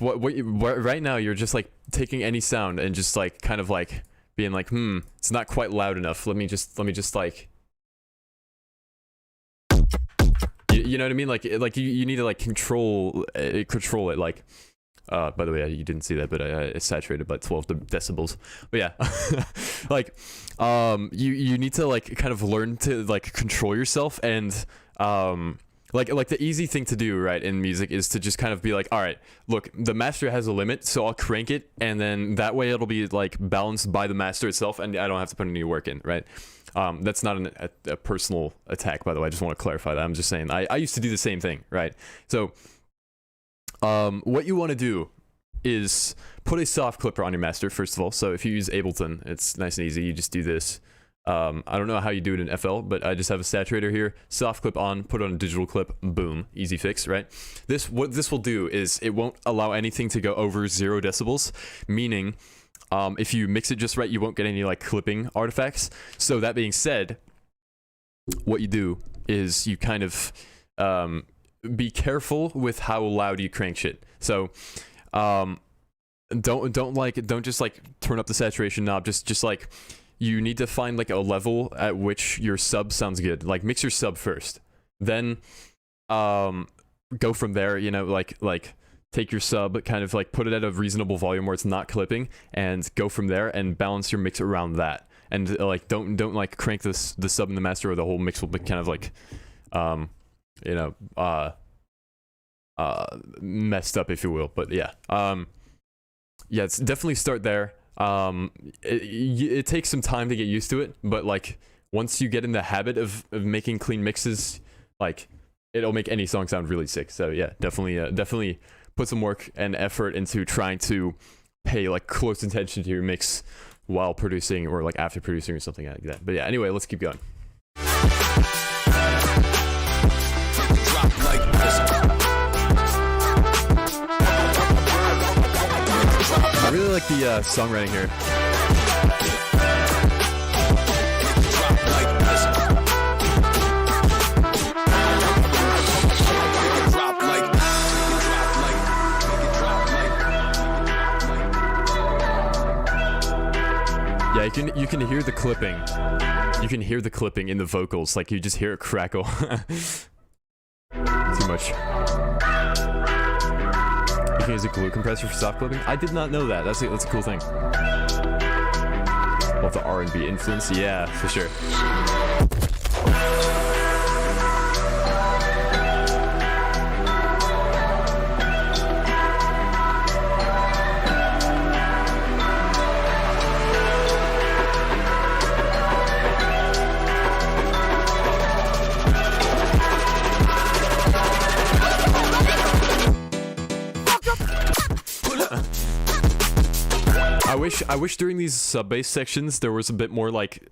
what right now you're just like taking any sound and just like kind of like being like, it's not quite loud enough. Let me just like. You know what I mean? Like you need to like control it. Like, by the way, you didn't see that, but I saturated by 12 decibels. But yeah, like, you need to like kind of learn to like control yourself, and like the easy thing to do, right, in music is to just kind of be like, all right, look, the master has a limit, so I'll crank it, and then that way it'll be like balanced by the master itself, and I don't have to put any work in, right? That's not a personal attack, by the way. I just want to clarify that. I'm just saying I used to do the same thing, right? So what you want to do is put a soft clipper on your master, first of all. So if you use Ableton, it's nice and easy. You just do this. I don't know how you do it in FL, but I just have a saturator here, soft clip on, put on a digital clip, boom, easy fix, right? What this will do is it won't allow anything to go over 0 decibels, meaning if you mix it just right, you won't get any like clipping artifacts. So that being said, what you do is you kind of be careful with how loud you crank shit. So don't just like turn up the saturation knob. Just like you need to find like a level at which your sub sounds good. Like mix your sub first, then go from there. You know, like take your sub, kind of like put it at a reasonable volume where it's not clipping, and go from there and balance your mix around that. And like don't like crank the sub in the master, or the whole mix will be kind of like messed up, if you will. But yeah, it's definitely start there. It takes some time to get used to it, but like once you get in the habit of making clean mixes, like it'll make any song sound really sick. So yeah, definitely put some work and effort into trying to pay like close attention to your mix while producing, or like after producing, or something like that. But yeah, anyway, let's keep going. I really like the songwriting here. Yeah, you can hear the clipping. You can hear the clipping in the vocals. Like you just hear it crackle. Too much. You can use a glue compressor for soft clipping. I did not know that. That's a cool thing. Well, the R&B influence, yeah, for sure. I wish during these sub bass sections there was a bit more like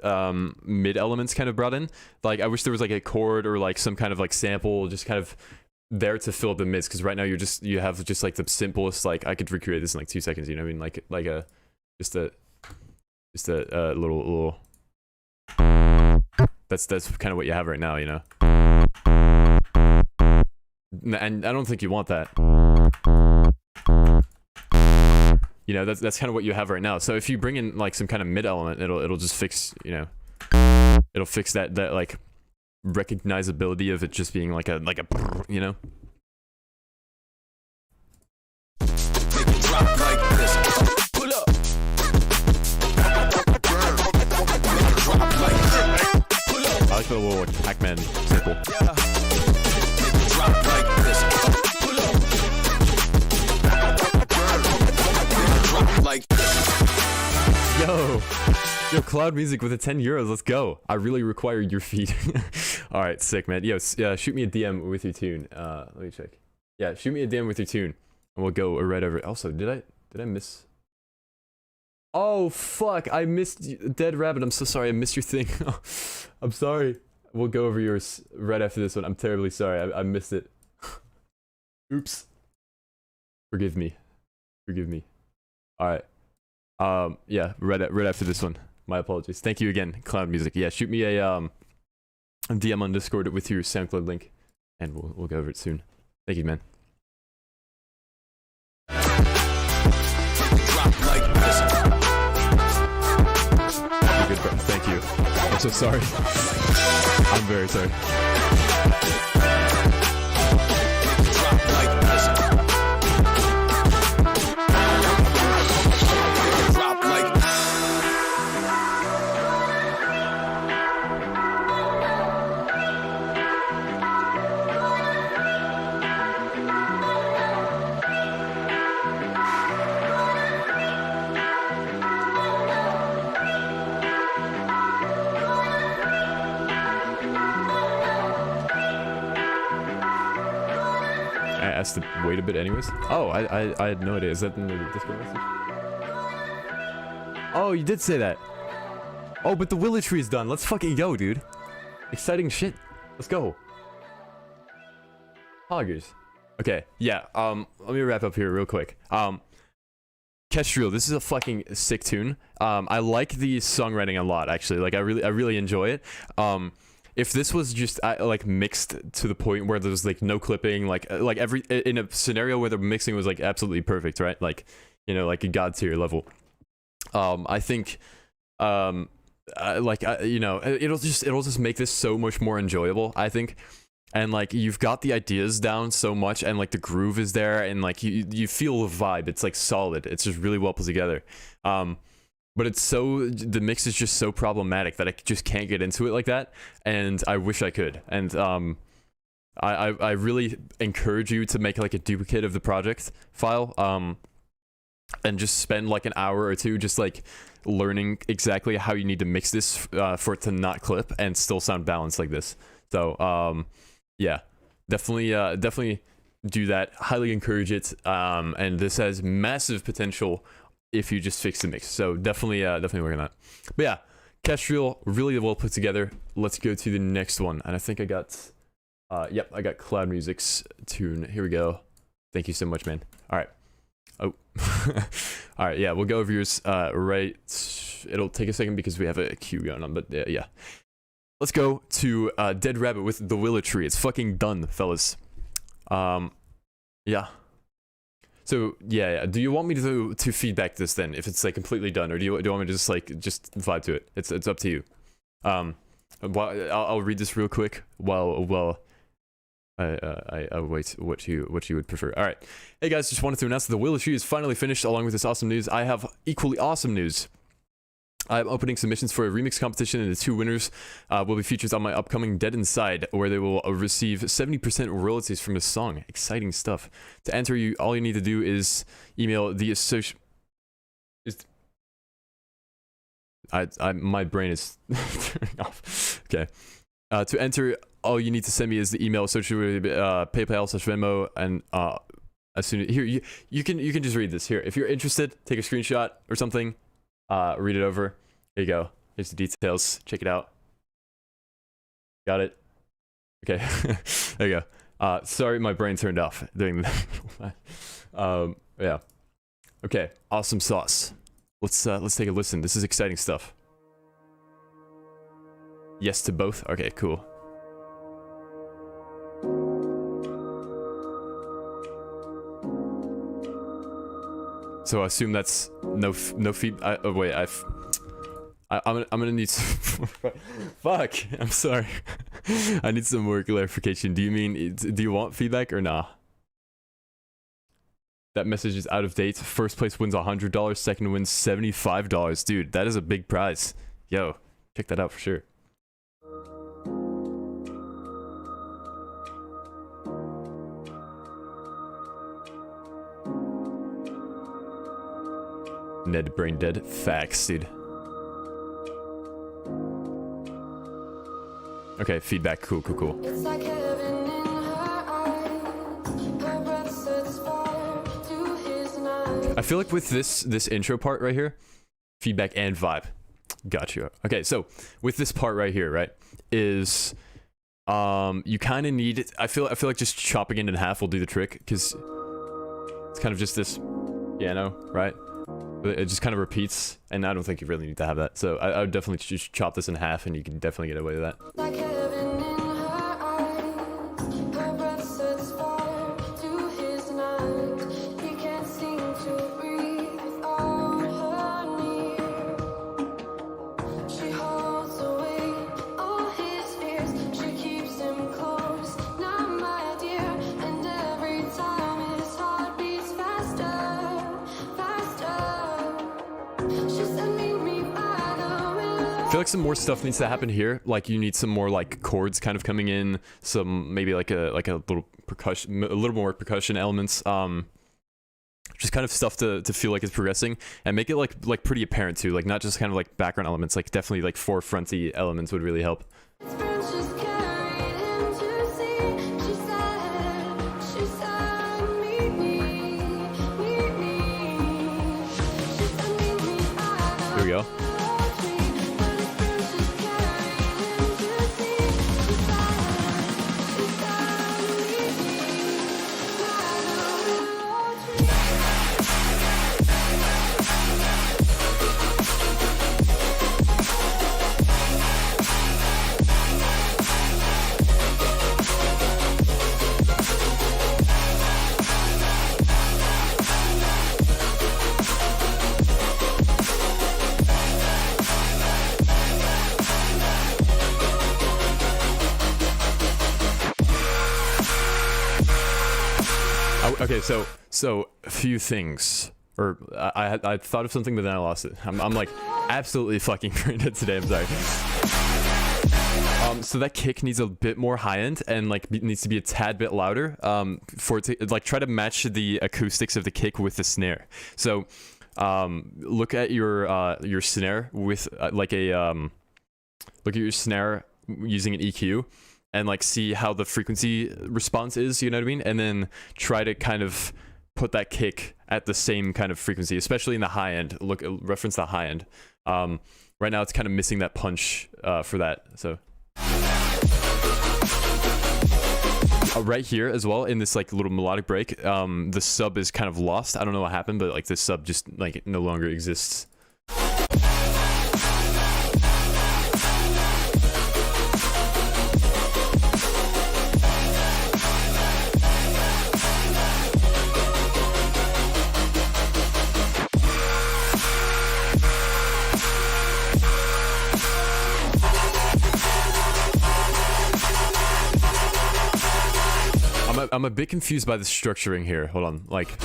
mid elements kind of brought in. Like I wish there was like a chord or like some kind of like sample just kind of there to fill up the mids, because right now you have just like the simplest, like I could recreate this in like 2 seconds, you know what I mean? Like a just a little that's kind of what you have right now, you know. And I don't think you want that. You know, that's kind of what you have right now. So if you bring in like some kind of mid element, it'll just fix, you know, it'll fix that like recognizability of it just being like a you know. Make it drop like this. Pull up. Drop like this. Pull up. I like the little like, Pac-Man sample. Yeah. Make it drop like this. Pull up. Like Yo, Cloud Music with a 10 euros. Let's go. I really require your feed. All right, sick, man. Yo, shoot me a DM with your tune. Let me check. Yeah, shoot me a DM with your tune, and we'll go right over it. Also, did I miss? Oh fuck, I missed Dead Rabbit. I'm so sorry. I missed your thing. I'm sorry. We'll go over yours right after this one. I'm terribly sorry. I missed it. Oops. Forgive me. Forgive me. All right. Yeah, right after this one. My apologies. Thank you again, Cloud Music. Yeah, shoot me a DM on Discord with your SoundCloud link, and we'll go over it soon. Thank you, man. drop like this. You're good, bro. Thank you. I'm so sorry. I'm very sorry. Drop like this. Drop like I asked to wait a bit anyways. Oh, I had no idea. Is that in the Discord message? Oh, you did say that. Oh, but the Willow Tree is done. Let's fucking go, dude. Exciting shit. Let's go. Hoggers. Okay, yeah, let me wrap up here real quick. Kestrel, this is a fucking sick tune. I like the songwriting a lot, actually. Like, I really enjoy it. If this was just like mixed to the point where there's like no clipping, like every in a scenario where the mixing was like absolutely perfect, right? Like, you know, like a god tier level. I think, you know, it'll just make this so much more enjoyable, I think. And like you've got the ideas down so much, and like the groove is there, and like you feel the vibe. It's like solid. It's just really well put together. But the mix is just so problematic that I just can't get into it like that, and I wish I could. And I really encourage you to make like a duplicate of the project file, and just spend like an hour or two just like learning exactly how you need to mix this for it to not clip and still sound balanced like this. So yeah, definitely do that. Highly encourage it. And this has massive potential if you just fix the mix. So definitely work on that. But yeah, Kestrel, really well put together. Let's go to the next one. And I think I got, yep, I got Cloud Music's tune. Here we go. Thank you so much, man. All right. Oh, all right. Yeah, we'll go over yours right. It'll take a second because we have a queue going on, but yeah. Let's go to Dead Rabbit with the Willow Tree. It's fucking done, fellas. Yeah. So yeah. Do you want me to feedback this then, if it's like completely done, or do you want me to just vibe to it? It's up to you. I'll read this real quick while I wait what you would prefer. All right, hey guys, just wanted to announce that the Wheel of Shoe is finally finished. Along with this awesome news, I have equally awesome news. I'm opening submissions for a remix competition, and the 2 winners will be featured on my upcoming Dead Inside, where they will receive 70% royalties from the song. Exciting stuff. To enter, all you need to do is email the associate. My brain is turning off. Okay. To enter, all you need to send me is the email associated with PayPal/Venmo, and as soon as here you can just read this here. If you're interested, take a screenshot or something. Read it over. There you go. Here's the details. Check it out. Got it? Okay. There you go. Sorry, my brain turned off doing that. Yeah. Okay. Awesome sauce. Let's take a listen. This is exciting stuff. Yes to both? Okay, cool. So I assume that's no feed. Oh wait, I'm gonna need some. Fuck! I'm sorry. I need some more clarification. Do you want feedback or nah? That message is out of date. First place wins $100. Second wins $75. Dude, that is a big prize. Yo, check that out for sure. Ned brain dead. Facts, dude. Okay, feedback. Cool. It's like heaven in her eyes. Her breath sets fire to his night. I feel like with this intro part right here, feedback and vibe. Got you. Okay, so with this part right here, right, is you kind of need. I feel like just chopping it in half will do the trick, because it's kind of just this piano, right? It just kind of repeats, and I don't think you really need to have that. So I would definitely just chop this in half, and you can definitely get away with that. Like heaven in her eyes. Her breath sets fire to his night. He can't seem to breathe without her near. She holds away all his fears. She keeps him close, not my dear. And every time his heart beats faster, faster. She's sending me by the willow. I feel like some more stuff needs to happen here. Like you need some more like chords kind of coming in, some maybe like a little percussion, a little more percussion elements. Just kind of stuff to feel like it's progressing, and make it like pretty apparent too. Like not just kind of like background elements. Like definitely like forefronty elements would really help. His branches carried him to sea. She said, meet me. She's sending me by the Here we go. Okay, so a few things, or I thought of something, but then I lost it. I'm like absolutely fucking brain dead today. I'm sorry. So that kick needs a bit more high end, and like needs to be a tad bit louder. For it to like try to match the acoustics of the kick with the snare. So, look at your snare with look at your snare using an EQ. And like see how the frequency response is, you know what I mean? And then try to kind of put that kick at the same kind of frequency, especially in the high end. Reference the high end. Right now it's kind of missing that punch for that. So right here as well in this like little melodic break, the sub is kind of lost. I don't know what happened, but like this sub just like no longer exists. I'm a bit confused by the structuring here. Hold on, like.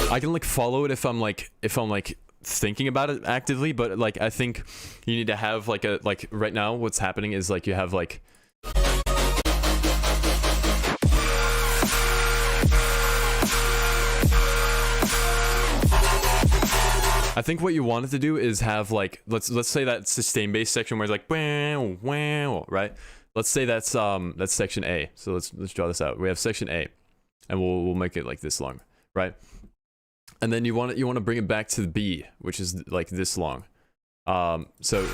I can like follow it if I'm like thinking about it actively, but like I think you need to have like a like right now what's happening is like you have like I think what you wanted to do is have like let's say that sustain bass section where it's like wow, wow, right? Let's say that's section A. So let's draw this out. We have section A, and we'll make it like this long, right? And then you want to bring it back to the B, which is like this long. So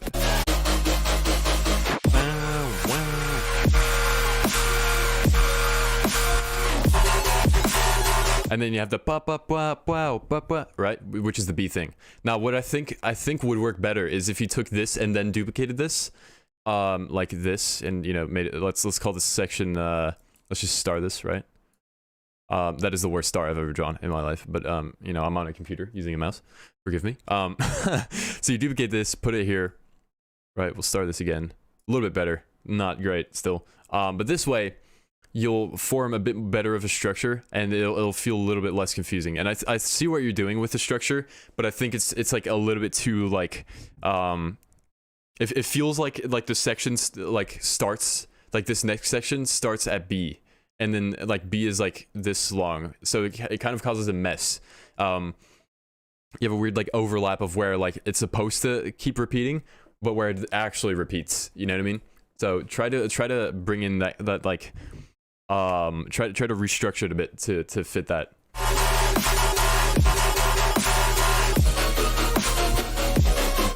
and then you have the ba ba ba wow ba ba, right, which is the B thing. Now, what I think would work better is if you took this and then duplicated this, like this, and you know made it. Let's call this section. Let's just star this, right? That is the worst star I've ever drawn in my life, but you know, I'm on a computer using a mouse. Forgive me. So you duplicate this, put it here, right? We'll start this again. A little bit better, not great still. But this way, you'll form a bit better of a structure, and it'll feel a little bit less confusing. And I see what you're doing with the structure, but I think it's like a little bit too like it feels like the sections like starts like this next section starts at B. And then like B is like this long, so it kind of causes a mess. You have a weird like overlap of where like it's supposed to keep repeating, but where it actually repeats. You know what I mean? So try to bring in that like try to restructure it a bit to fit that.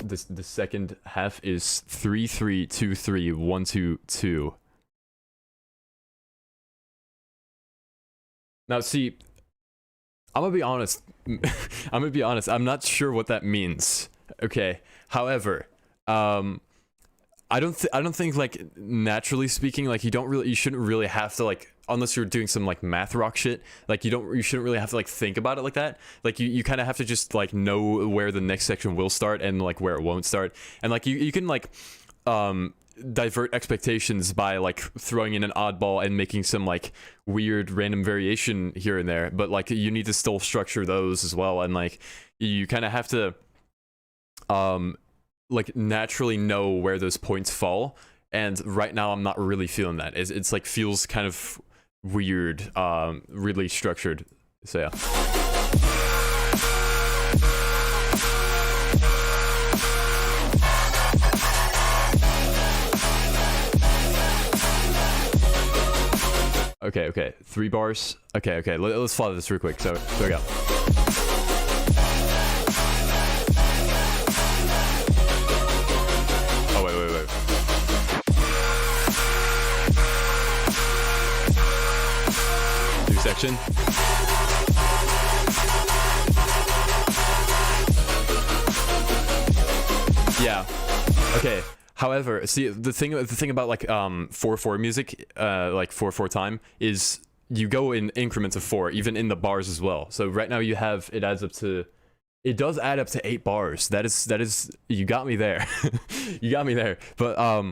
The second half is 3-3-2-3-1-2-2. Now, see, I'm gonna be honest. I'm not sure what that means. Okay. However, I don't think like naturally speaking, like you shouldn't really have to like, unless you're doing some like math rock shit. Like you shouldn't really have to like think about it like that. Like you kind of have to just like know where the next section will start and like where it won't start. And like you can like divert expectations by like throwing in an oddball and making some like weird random variation here and there, but like you need to still structure those as well, and like you kind of have to like naturally know where those points fall, and right now I'm not really feeling that. It's like feels kind of weird, really structured, so yeah. Okay, 3 bars. Okay, let's follow this real quick. So, there we go. Oh, wait. New section. Yeah. Okay. However, see the thing about like 4/4 music, like 4/4 time, is you go in increments of 4, even in the bars as well. So right now it does add up to 8 bars. That is you got me there. You got me there. But I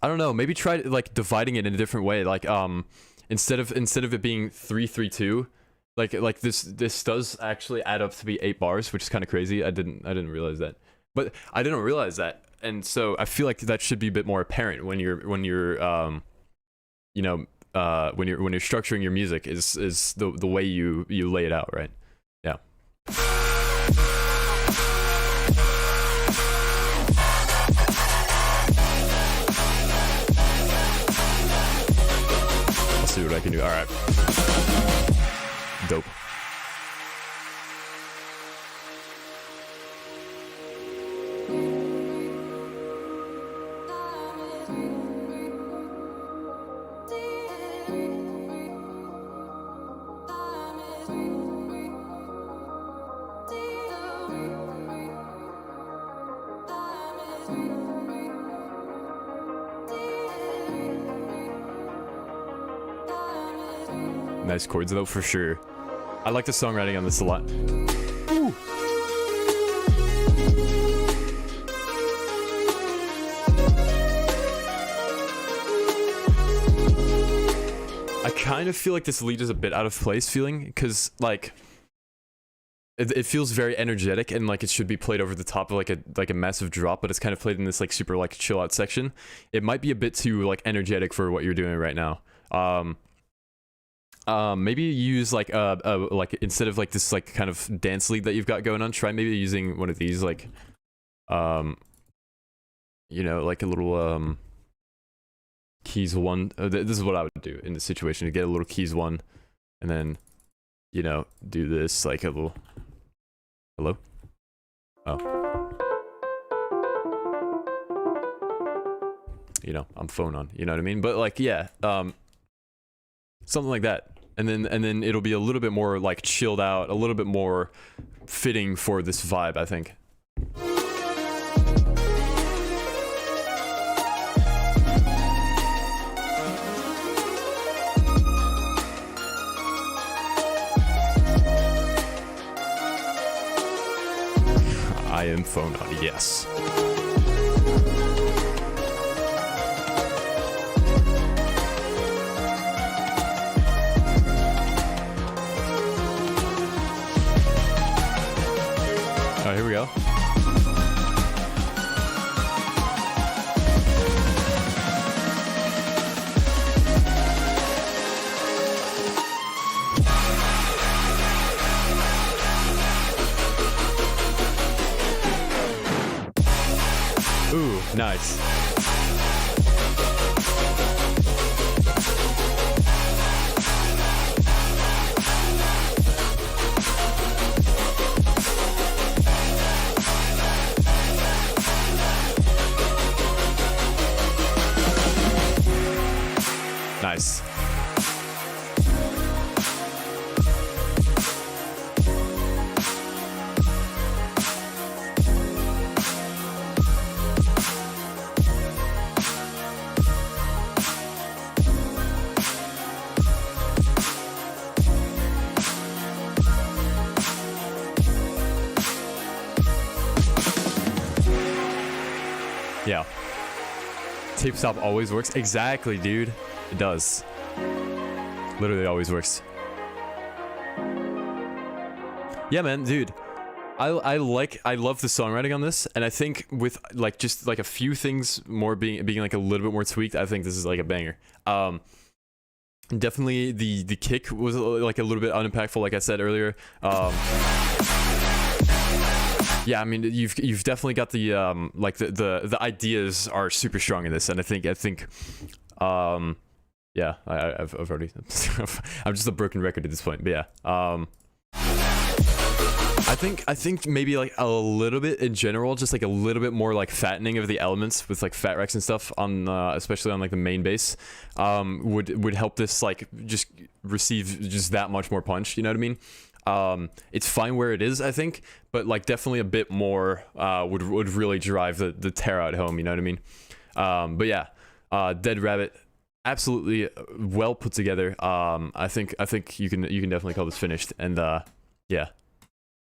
don't know, maybe try like dividing it in a different way. Like instead of it being 3-3-2, like this does actually add up to be 8 bars, which is kind of crazy. I didn't realize that. But I didn't realize that. And so I feel like that should be a bit more apparent when you're you know, when you're structuring your music is the way you lay it out, right? Yeah. I'll see what I can do. All right. Dope. Nice chords though, for sure. I like the songwriting on this a lot. Ooh. kind of feel like this lead is a bit out of place feeling, because like it feels very energetic and like it should be played over the top of like a massive drop, but it's kind of played in this like super like chill out section. It might be a bit too like energetic for what you're doing right now. Maybe use like like instead of like this like kind of dance lead that you've got going on, try maybe using one of these like you know, like a little keys 1. This is what I would do in this situation, to get a little keys 1 and then, you know, do this like a little hello. Oh, you know, I'm phone on, you know what I mean? But like, yeah, something like that. And then it'll be a little bit more like chilled out, a little bit more fitting for this vibe, I think. I am phone on, yes. Alright, here we go. Ooh, nice. Nice. Yeah. Tape stop always works. Exactly, dude. It does. Literally always works. Yeah, man, dude. I love the songwriting on this, and I think with like just like a few things more being like a little bit more tweaked, I think this is like a banger. Definitely the kick was like a little bit unimpactful, like I said earlier. Yeah, I mean, you've definitely got the like the ideas are super strong in this, and I think yeah, I've already I'm just a broken record at this point, but yeah. I think maybe like a little bit in general, just like a little bit more like fattening of the elements with like fat wrecks and stuff on especially on like the main bass would help this like just receive just that much more punch, you know what I mean? It's fine where it is, I think, but like definitely a bit more would really drive the tear out home, you know what I mean? But yeah, Dead Rabbit, absolutely well put together. I think you can definitely call this finished, and yeah,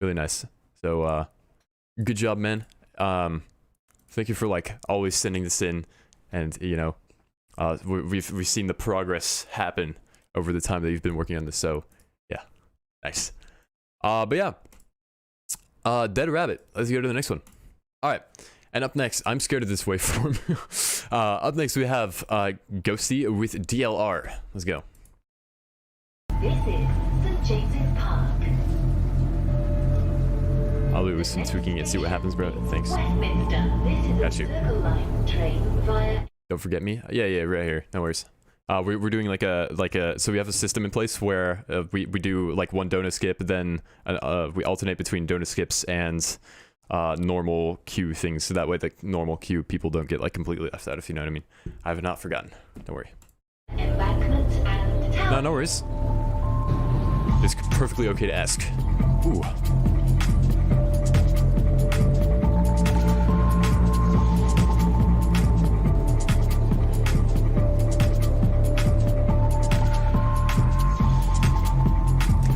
really nice. So good job, man. Thank you for like always sending this in, and you know, we've seen the progress happen over the time that you've been working on this. So yeah, nice. But yeah, Dead Rabbit. Let's go to the next one. All right, and up next, I'm scared of this waveform. Up next, we have Ghosty with DLR. Let's go. This is St. James's Park, I'll do some tweaking and see what happens, bro. Thanks. Westminster. This is Got a you. Circle Line train via Don't forget me. Yeah, right here. No worries. We're doing like a so we have a system in place where we do like one donut skip, then we alternate between donut skips and normal queue things, so that way the normal queue people don't get like completely left out, if you know what I mean. I have not forgotten. Don't worry. embankment and tower. No worries. It's perfectly okay to ask. Ooh.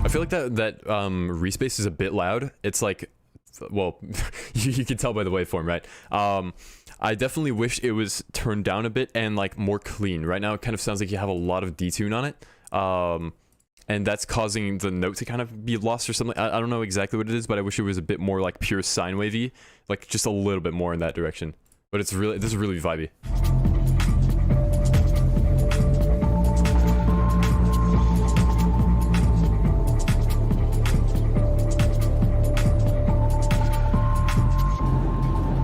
I feel like that respace is a bit loud. It's like, well, you can tell by the waveform, right? I definitely wish it was turned down a bit and like more clean. Right now, it kind of sounds like you have a lot of detune on it. And that's causing the note to kind of be lost or something. I don't know exactly what it is, but I wish it was a bit more like pure sine wavy, like just a little bit more in that direction. But this is really vibey.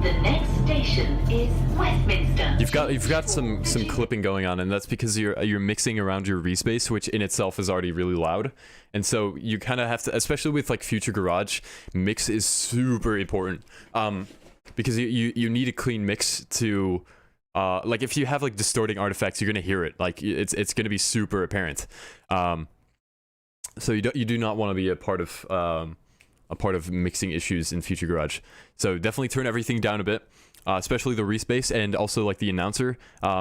The next station is Westminster. You've got some clipping going on, and that's because you're mixing around your respace, which in itself is already really loud, and so you kind of have to, especially with like Future Garage, mix is super important, because you need a clean mix to, like if you have like distorting artifacts, you're gonna hear it, like it's gonna be super apparent, so you do not want to be a part of mixing issues in Future Garage. So definitely turn everything down a bit, especially the respace, and also like the announcer.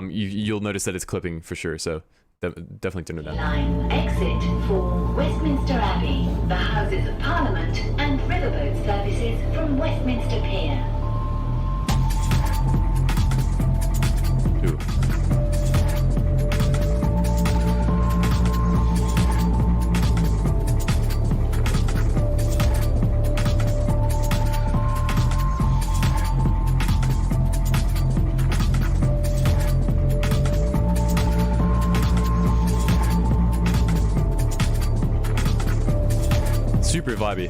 You'll notice that it's clipping for sure. So definitely turn it down. Line exit for Westminster Abbey, the Houses of Parliament, and riverboat services from Westminster Pier. Ooh. Super vibey.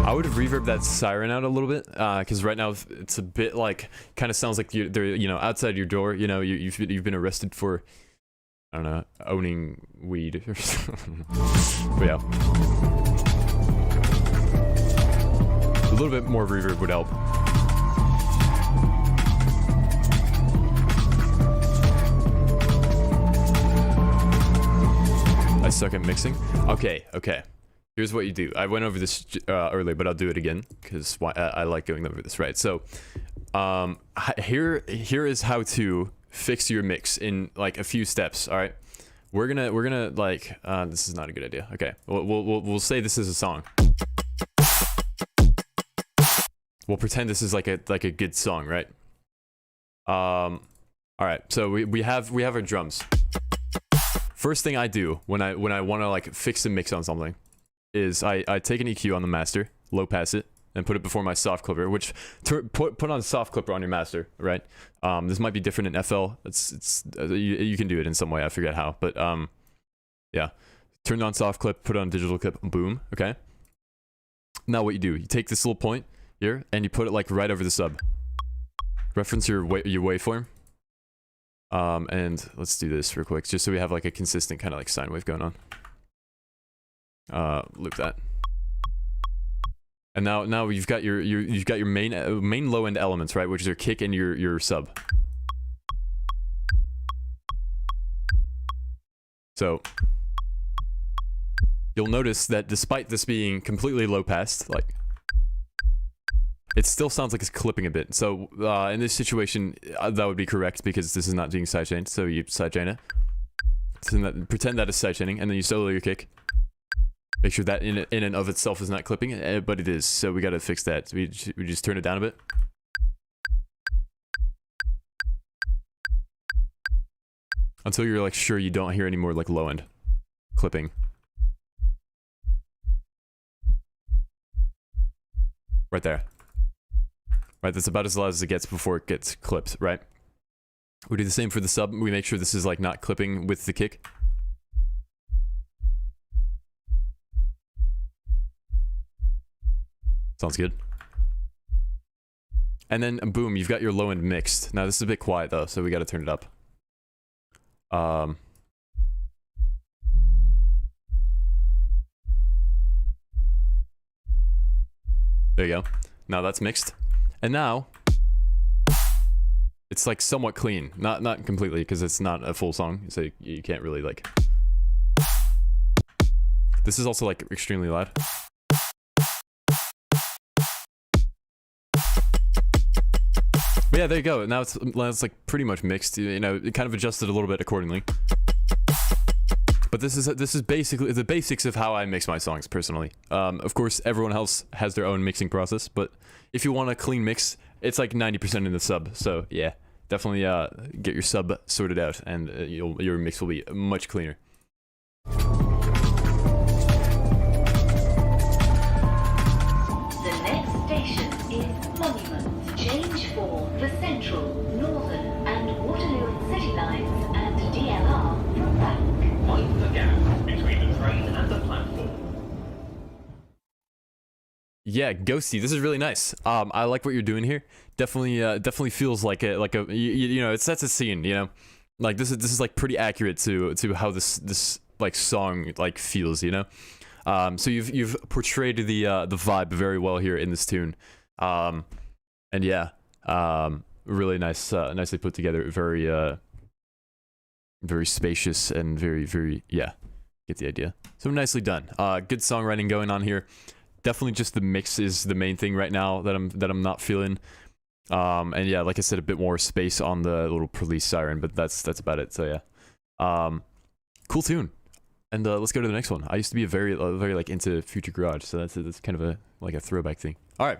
I would reverb that siren out a little bit, because right now it's a bit like, kind of sounds like they're, you know, outside your door. You know, you've been arrested for, I don't know, owning weed or something. But yeah, a little bit more reverb would help. I suck at mixing. Okay. Here's what you do. I went over this earlier, but I'll do it again because I like going over this. Right. So, here is how to fix your mix in like a few steps. All right. We're gonna like. This is not a good idea. Okay. We'll say this is a song. We'll pretend this is like a good song, right? All right. So we have our drums. First thing I do when I want to like fix a mix on something is I take an EQ on the master, low pass it, and put it before my soft clipper. Which put on soft clipper on your master, right? This might be different in FL. You can do it in some way. I forget how, but yeah. Turn on soft clip, put it on digital clip, boom. Okay. Now what you do? You take this little point here and you put it like right over the sub. Reference your waveform. And let's do this real quick, just so we have like a consistent kind of like sine wave going on. Loop that. And now you've got your main low end elements, right, which is your kick and your sub. So you'll notice that despite this being completely low passed, like, it still sounds like it's clipping a bit. So in this situation, that would be correct because this is not doing sidechain. So you sidechain it. So pretend that is sidechaining, and then you solo your kick. Make sure that in and of itself is not clipping, but it is. So we got to fix that. So we just turn it down a bit. Until you're like sure you don't hear any more like low end clipping. Right there. Right, that's about as loud as it gets before it gets clipped, right? We do the same for the sub. We make sure this is like not clipping with the kick. Sounds good. And then boom, you've got your low end mixed. Now this is a bit quiet though, so we got to turn it up. There you go. Now that's mixed. And now it's like somewhat clean. Not completely, because it's not a full song, so you can't really like. This is also like extremely loud. But yeah, there you go. Now it's like pretty much mixed. You know, it kind of adjusted a little bit accordingly. But this is basically the basics of how I mix my songs personally. Of course, everyone else has their own mixing process, but if you want a clean mix, it's like 90% in the sub. So yeah, definitely get your sub sorted out, and your mix will be much cleaner. The next station is Monument. Change for the Central, Northern and Waterloo and City lines and DLR from Bank. Mind the gap between the train and the platform. Yeah, Ghosty, this is really nice. I like what you're doing here. Definitely feels like a you know, it sets a scene. You know, like this is like pretty accurate to how this like song like feels. You know, so you've portrayed the vibe very well here in this tune. And yeah, really nice, nicely put together. Very spacious and very yeah, get the idea. So nicely done. Good songwriting going on here. Definitely just the mix is the main thing right now that I'm not feeling. And yeah, like I said, a bit more space on the little police siren, but that's about it. So yeah, cool tune. And let's go to the next one. I used to be very like into Future Garage, so that's kind of a throwback thing. All right.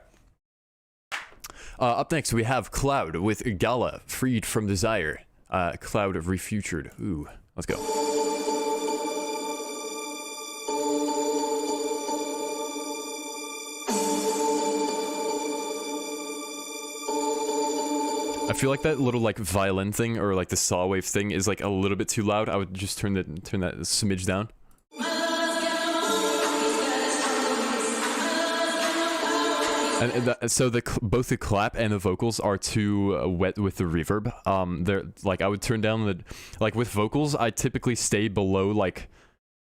Up next we have Cloud with Gala, Freed from Desire. Cloud Refutured. Ooh, let's go. I feel like that little like violin thing or like the saw wave thing is like a little bit too loud. I would just turn that smidge down. And so both the clap and the vocals are too wet with the reverb. They're like, I would turn down the, like with vocals, I typically stay below like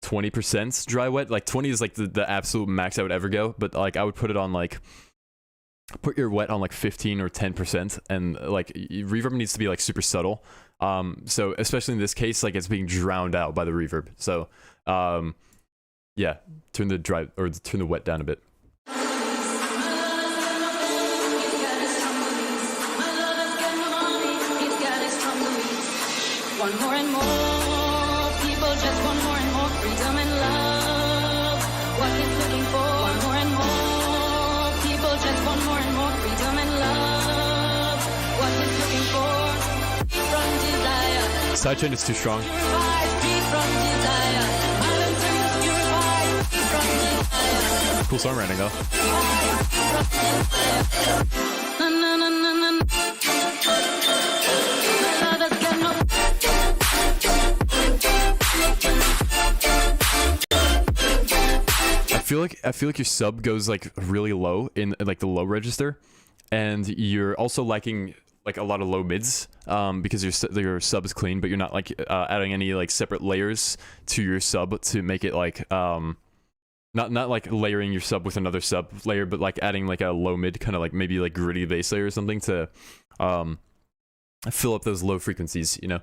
20% dry wet. Like 20 is like the absolute max I would ever go. But like I would put it on like, put your wet on like 15 or 10%, and like reverb needs to be like super subtle. So especially in this case, like it's being drowned out by the reverb. So yeah, turn the wet down a bit. Want more and more people just want more and more freedom and love. What he's looking for. Want more and more people just want more and more freedom and love. What he's looking for. Free from desire. Sidechain is too strong. Purified, free from desire. Balance and purified, free from desire. Cool songwriting though. Na na na na na. Others get no. I feel like your sub goes like really low in like the low register, and you're also lacking like a lot of low mids because your sub is clean, but you're not like adding any like separate layers to your sub to make it like not like layering your sub with another sub layer, but like adding like a low mid kind of like maybe like gritty bass layer or something to fill up those low frequencies, you know.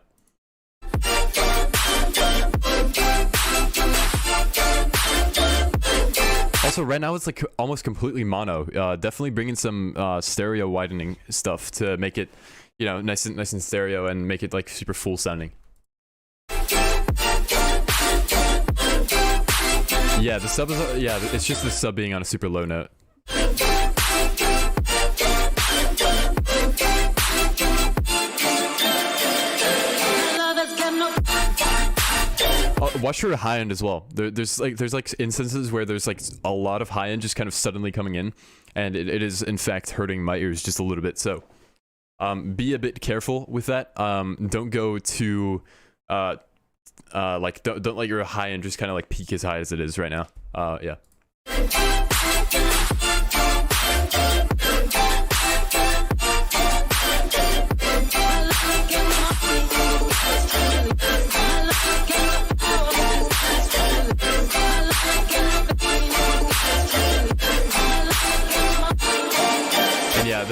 Also, right now it's like almost completely mono. Definitely bring in some stereo widening stuff to make it, you know, nice and stereo and make it like super full sounding. Yeah, the sub is it's just the sub being on a super low note. Watch for a high end as well. There's like instances where there's like a lot of high end just kind of suddenly coming in, and it is in fact hurting my ears just a little bit. So be a bit careful with that. Don't go to like don't let your high end just kind of like peak as high as it is right now. Yeah. And yeah,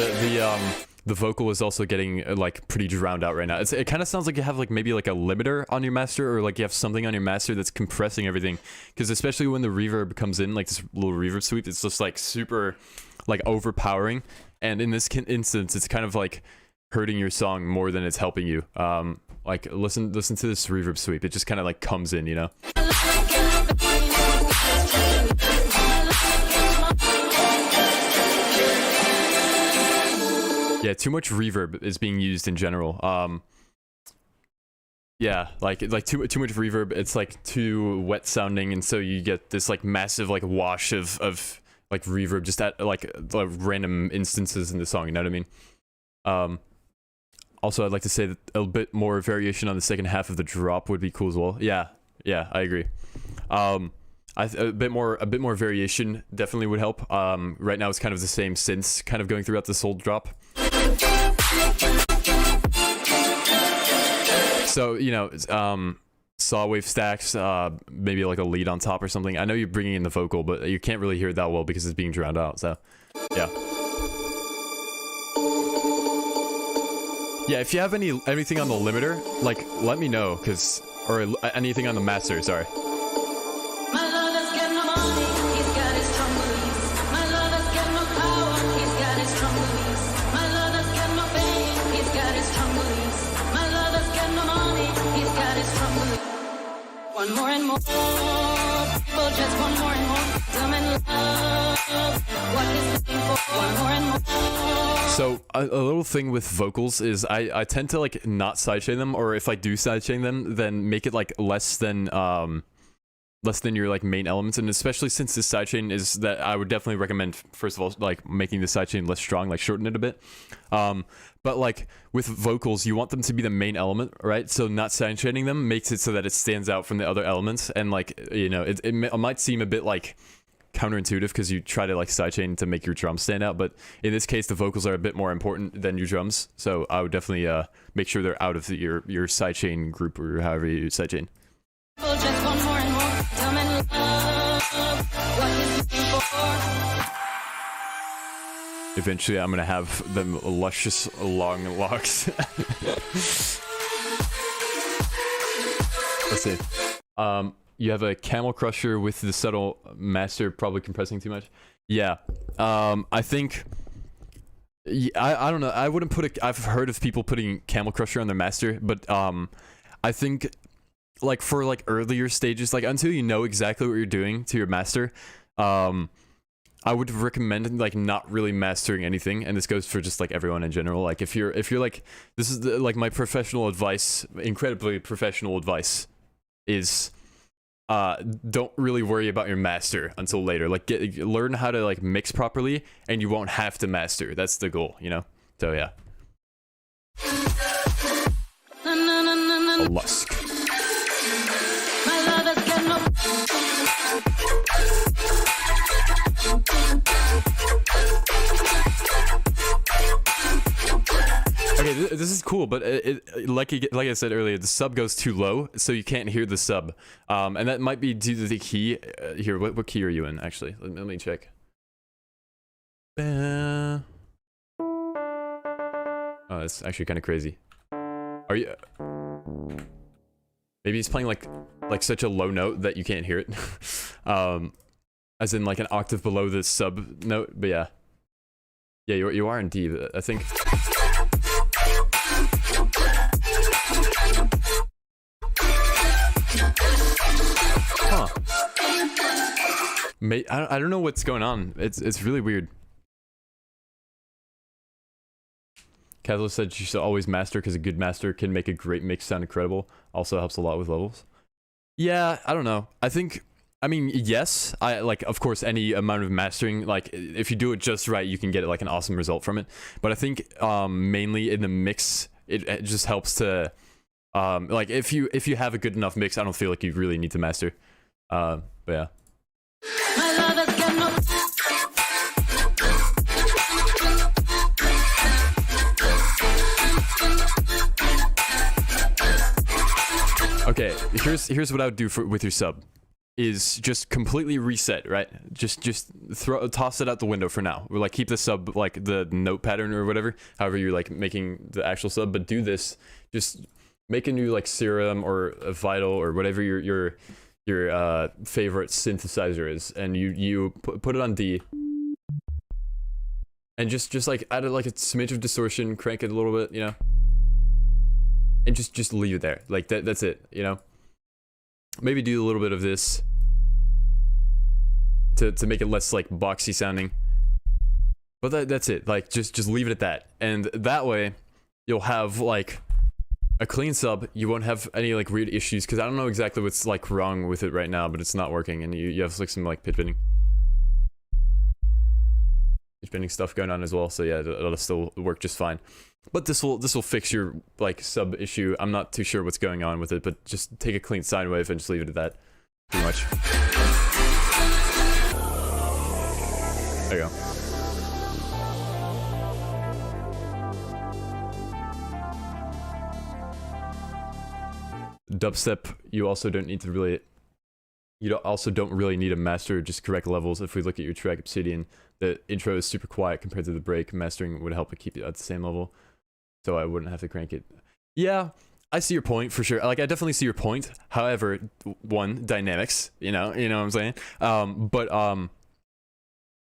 the vocal is also getting like pretty drowned out right now. It kind of sounds like you have like maybe like a limiter on your master, or like you have something on your master that's compressing everything. Because especially when the reverb comes in, like this little reverb sweep, it's just like super like overpowering. And in this instance, it's kind of like hurting your song more than it's helping you. Like listen to this reverb sweep. It just kind of like comes in, you know. Yeah, too much reverb is being used in general. Yeah, like too much reverb. It's like too wet sounding, and so you get this like massive like wash of like reverb just at like random instances in the song. You know what I mean? Also, I'd like to say that a bit more variation on the second half of the drop would be cool as well. Yeah, I agree. A bit more variation definitely would help. Right now it's kind of the same synths kind of going throughout this whole drop. So, you know, saw wave stacks, maybe like a lead on top or something. I know you're bringing in the vocal, but you can't really hear it that well because it's being drowned out. So, yeah. Yeah, if you have anything on the limiter, like, let me know, or anything on the master, sorry. My lover's got no money, he's got his strong beliefs. My lover's got no power, he's got his strong beliefs. My lover's got no fame, he's got his strong beliefs. My lover's got no money, he's got his strong beliefs. One more and more, people just want more and more. Come and love what he's looking for. One more and more. So a little thing with vocals is I tend to like not sidechain them, or if I do sidechain them, then make it like less than your like main elements, and especially since this sidechain is that, I would definitely recommend first of all like making the sidechain less strong, like shorten it a bit. But like with vocals, you want them to be the main element, right? So not sidechaining them makes it so that it stands out from the other elements, and like, you know, it might seem a bit like counterintuitive because you try to like sidechain to make your drums stand out, but in this case the vocals are a bit more important than your drums, so I would definitely make sure they're out of your sidechain group, or however you sidechain. People just want more and more. Come and love what he's looking for. Eventually I'm gonna have them luscious long locks. Let's see. You have a Camel Crusher with the subtle master, probably compressing too much. Yeah. I think... I don't know. I wouldn't put I've heard of people putting Camel Crusher on their master, but I think like for like earlier stages, like until you know exactly what you're doing to your master, I would recommend like not really mastering anything, and this goes for just like everyone in general. Like if you're like, this is like my professional advice, incredibly professional advice, is don't really worry about your master until later. Like learn how to like mix properly, and you won't have to master. That's the goal, you know? So yeah. A lusk. My lover's got no. Okay, this is cool, but like I said earlier, the sub goes too low, so you can't hear the sub, and that might be due to the key. Here, what key are you in? Actually, let me check. Oh, that's actually kind of crazy. Are you? Maybe he's playing like such a low note that you can't hear it, as in like an octave below the sub note. But yeah, you are in D, I think. Huh. I don't know what's going on. It's really weird. Kazlo said you should always master because a good master can make a great mix sound incredible. Also helps a lot with levels. Yeah, I don't know. I mean, yes. Of course, any amount of mastering, like if you do it just right, you can get like an awesome result from it. But I think mainly in the mix, it just helps to like if you have a good enough mix, I don't feel like you really need to master. But yeah. My lover's got no. Okay, here's what I would do with your sub, is just completely reset, right? Just toss it out the window for now. Or like keep the sub like the note pattern or whatever, however you're like making the actual sub, but do this. Just make a new like Serum or a Vital or whatever your favorite synthesizer is, and you put it on D, and just like add like a smidge of distortion, crank it a little bit, you know, and just leave it there. Like that's it, you know. maybe do a little bit of this to make it less like boxy sounding. But that's it. Like just leave it at that, and that way you'll have like a clean sub. You won't have any like weird issues, because I don't know exactly what's like wrong with it right now, but it's not working, and you have like some like pitch bending stuff going on as well. So yeah, it'll still work just fine. But this will fix your like sub issue. I'm not too sure what's going on with it, but just take a clean sine wave and just leave it at that. Pretty much. There you go. Dubstep, you also don't need to really, also don't really need to master just correct levels. If we look at your track Obsidian, the intro is super quiet compared to the break. Mastering would help it keep it at the same level, so I wouldn't have to crank it. Yeah, I see your point for sure. Like, I definitely see your point. However, one, dynamics, you know what I'm saying?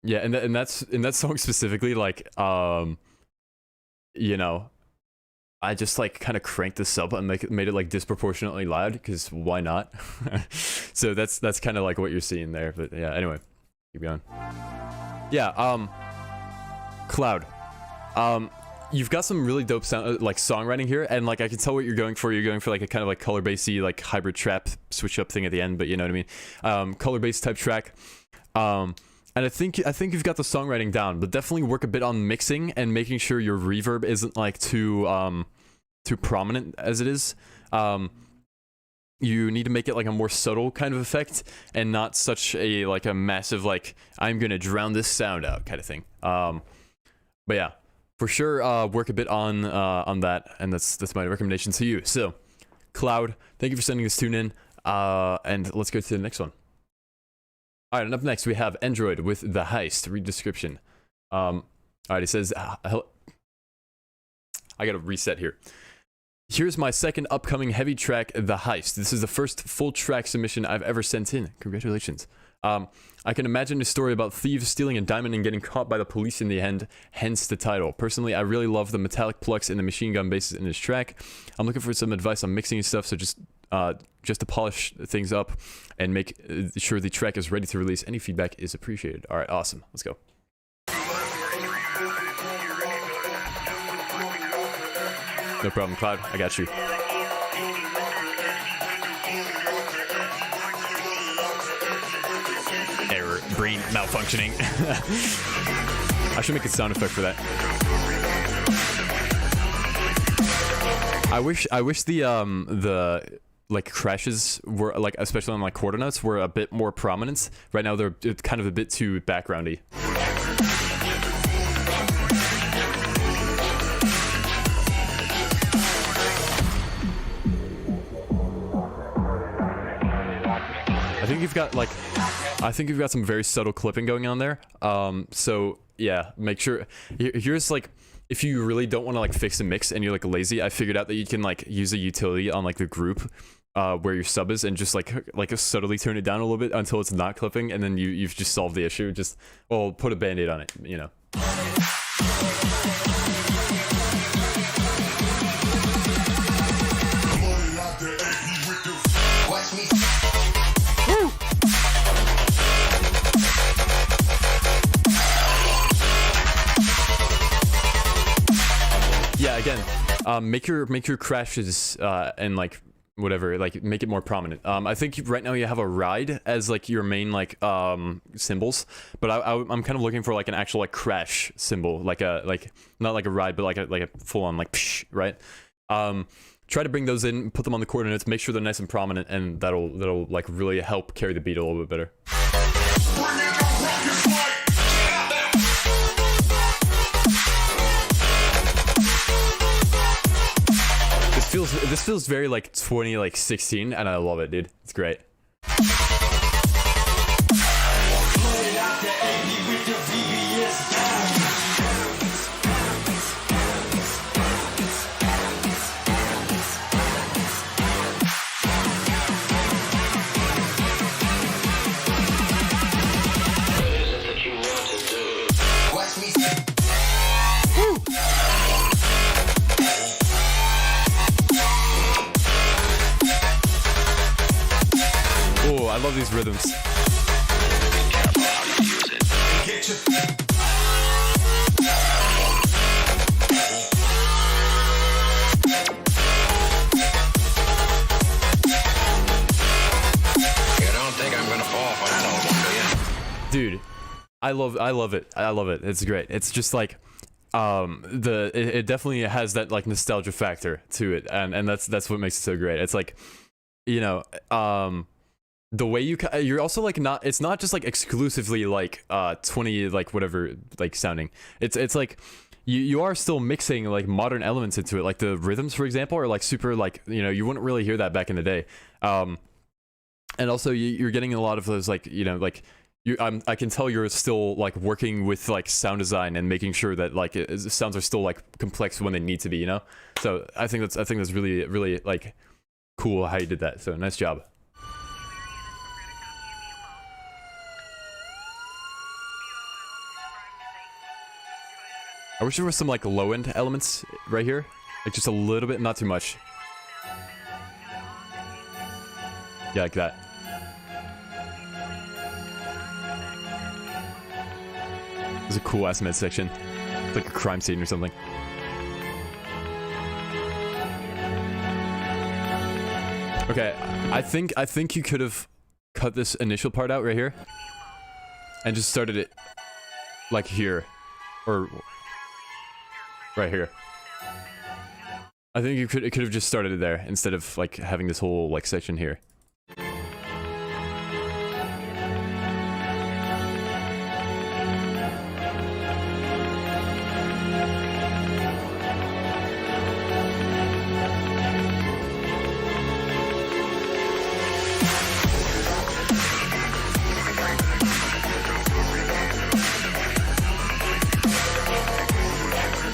Yeah, and that's in that song specifically, like, you know, I just like kind of cranked the sub and made it like disproportionately loud, because why not? So that's kind of like what you're seeing there. But yeah, anyway, keep going. Yeah, Cloud. You've got some really dope sound, like songwriting here, and like I can tell what you're going for. You're going for like a kind of like color bassy, like hybrid trap switch up thing at the end, but you know what I mean. Color bass type track. And I think you've got the songwriting down, but definitely work a bit on mixing and making sure your reverb isn't like too prominent as it is. You need to make it like a more subtle kind of effect, and not such a like a massive like I'm gonna drown this sound out kind of thing. But yeah, for sure, work a bit on that, and that's my recommendation to you. So, Cloud, thank you for sending this tune in, and let's go to the next one. All right, and up next we have Android with The Heist. Read description. All right, it says, I gotta reset here. Here's my second upcoming heavy track, The Heist. This is the first full track submission I've ever sent in. Congratulations. I can imagine a story about thieves stealing a diamond and getting caught by the police in the end, hence the title. Personally, I really love the metallic plucks and the machine gun basses in this track. I'm looking for some advice on mixing and stuff, so just to polish things up and make sure the track is ready to release. Any feedback is appreciated. All right, awesome. Let's go. No problem, Cloud. I got you. Error. Brain malfunctioning. I should make a sound effect for that. I wish the like crashes were like, especially on like quarter notes, were a bit more prominent. Right now they're kind of a bit too backgroundy. I think you've got some very subtle clipping going on there. So yeah, make sure. Here's like, if you really don't want to like fix a mix and you're like lazy, I figured out that you can like use a utility on like the group where your sub is, and just like subtly turn it down a little bit until it's not clipping, and then you've just solved the issue. Just, well, put a band-aid on it, you know. Yeah, again, make your crashes and like whatever, like make it more prominent. I think right now you have a ride as like your main like symbols, but I'm kind of looking for like an actual like crash symbol, like not like a ride, but like a full on like psh, right? Try to bring those in, put them on the coordinates, make sure they're nice and prominent, and that'll like really help carry the beat a little bit better. This feels very like 2016, and I love it, dude. It's great. love these rhythms. Get your You don't think I'm gonna fall for that old one, do you? Dude, I love it. I love it. It's great. It's just like it definitely has that like nostalgia factor to it, and that's what makes it so great. It's like, you know, the way you're also like not, it's not just like exclusively like 20 like whatever like sounding. It's like you are still mixing like modern elements into it, like the rhythms, for example, are like super like, you know, you wouldn't really hear that back in the day. And also you're getting a lot of those like, you know, like I can tell you're still like working with like sound design and making sure that like sounds are still like complex when they need to be, you know. So I think that's really like cool how you did that. So nice job. I wish there were some like low end elements right here, like just a little bit, not too much. Yeah, like that. It's a cool ass midsection. It's like a crime scene or something. Okay, I think you could have cut this initial part out right here and just started it like here or right here. I think it could have just started it there instead of like having this whole like section here.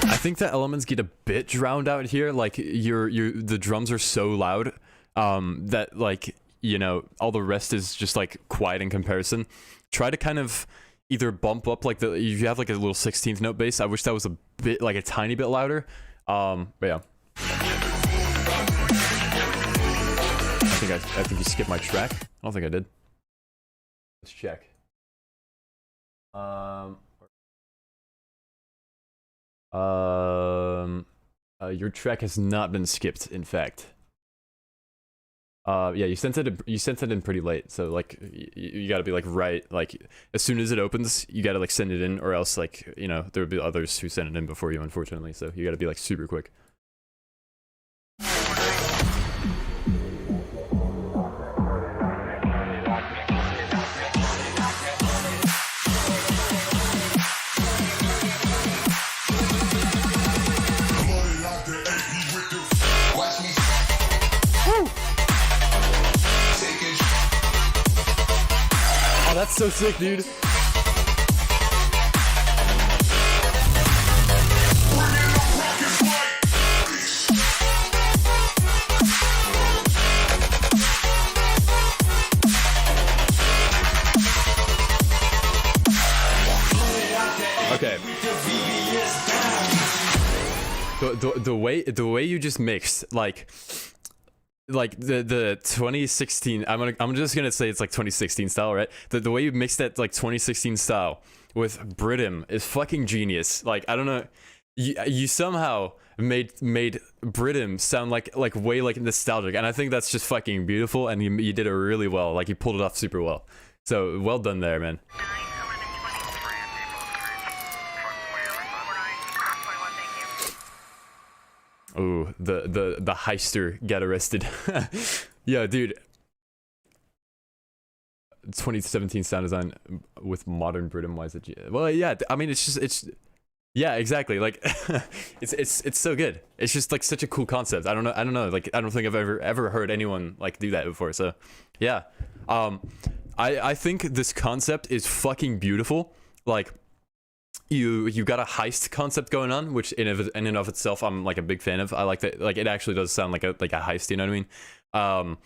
I think the elements get a bit drowned out here. Like the drums are so loud that like, you know, all the rest is just like quiet in comparison. Try to kind of either bump up like you have like a little 16th note bass. I wish that was a bit like a tiny bit louder. But yeah. I think you skipped my track. I don't think I did. Let's check. Your track has not been skipped, in fact. Yeah, you sent it in pretty late, so like you gotta be like right, like as soon as it opens, you gotta like send it in, or else like, you know, there would be others who send it in before you, unfortunately. So you gotta be like super quick. Oh, that's so sick, dude. Okay. The way you just mixed like the 2016, I'm just gonna say it's like 2016 style, right? The way you mixed that like 2016 style with Briddim is fucking genius. Like, I don't know, you somehow made Briddim sound like way like nostalgic, and I think that's just fucking beautiful, and you did it really well. Like, you pulled it off super well. So well done there, man. Ooh, the heister got arrested. Yeah, dude. 2017 sound design with modern Briddim. Why is it? Well, yeah. I mean, it's yeah, exactly. Like, it's so good. It's just like such a cool concept. I don't know. Like, I don't think I've ever heard anyone like do that before. So, yeah. I think this concept is fucking beautiful. Like, you got a heist concept going on, which in and of itself I'm like a big fan of. I like that. Like, it actually does sound like a heist. You know what I mean?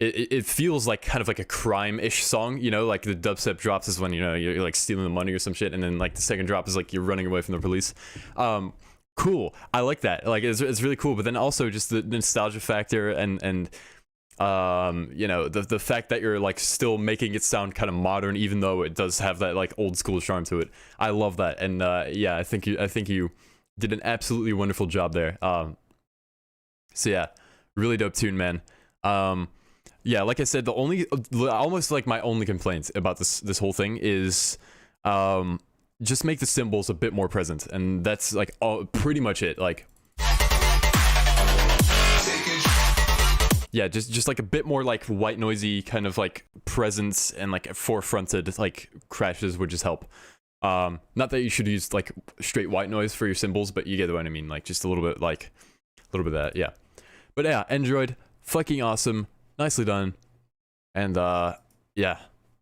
It feels like kind of like a crime-ish song, you know, like the dubstep drops is when, you know, you're like stealing the money or some shit, and then like the second drop is like you're running away from the police. Cool. I like that. Like, it's really cool. But then also just the nostalgia factor and You know, the fact that you're like still making it sound kind of modern, even though it does have that like old school charm to it. I love that, and yeah, I think you did an absolutely wonderful job there. So yeah, really dope tune, man. Yeah, like I said, the only almost like my only complaint about this whole thing is just make the cymbals a bit more present, and that's like pretty much it. Like, yeah, just like a bit more like white noisy kind of like presence and like forefronted like crashes would just help. Not that you should use like straight white noise for your cymbals, but you get what I mean. Like just a little bit of that, yeah. But yeah, Android, fucking awesome, nicely done, and yeah,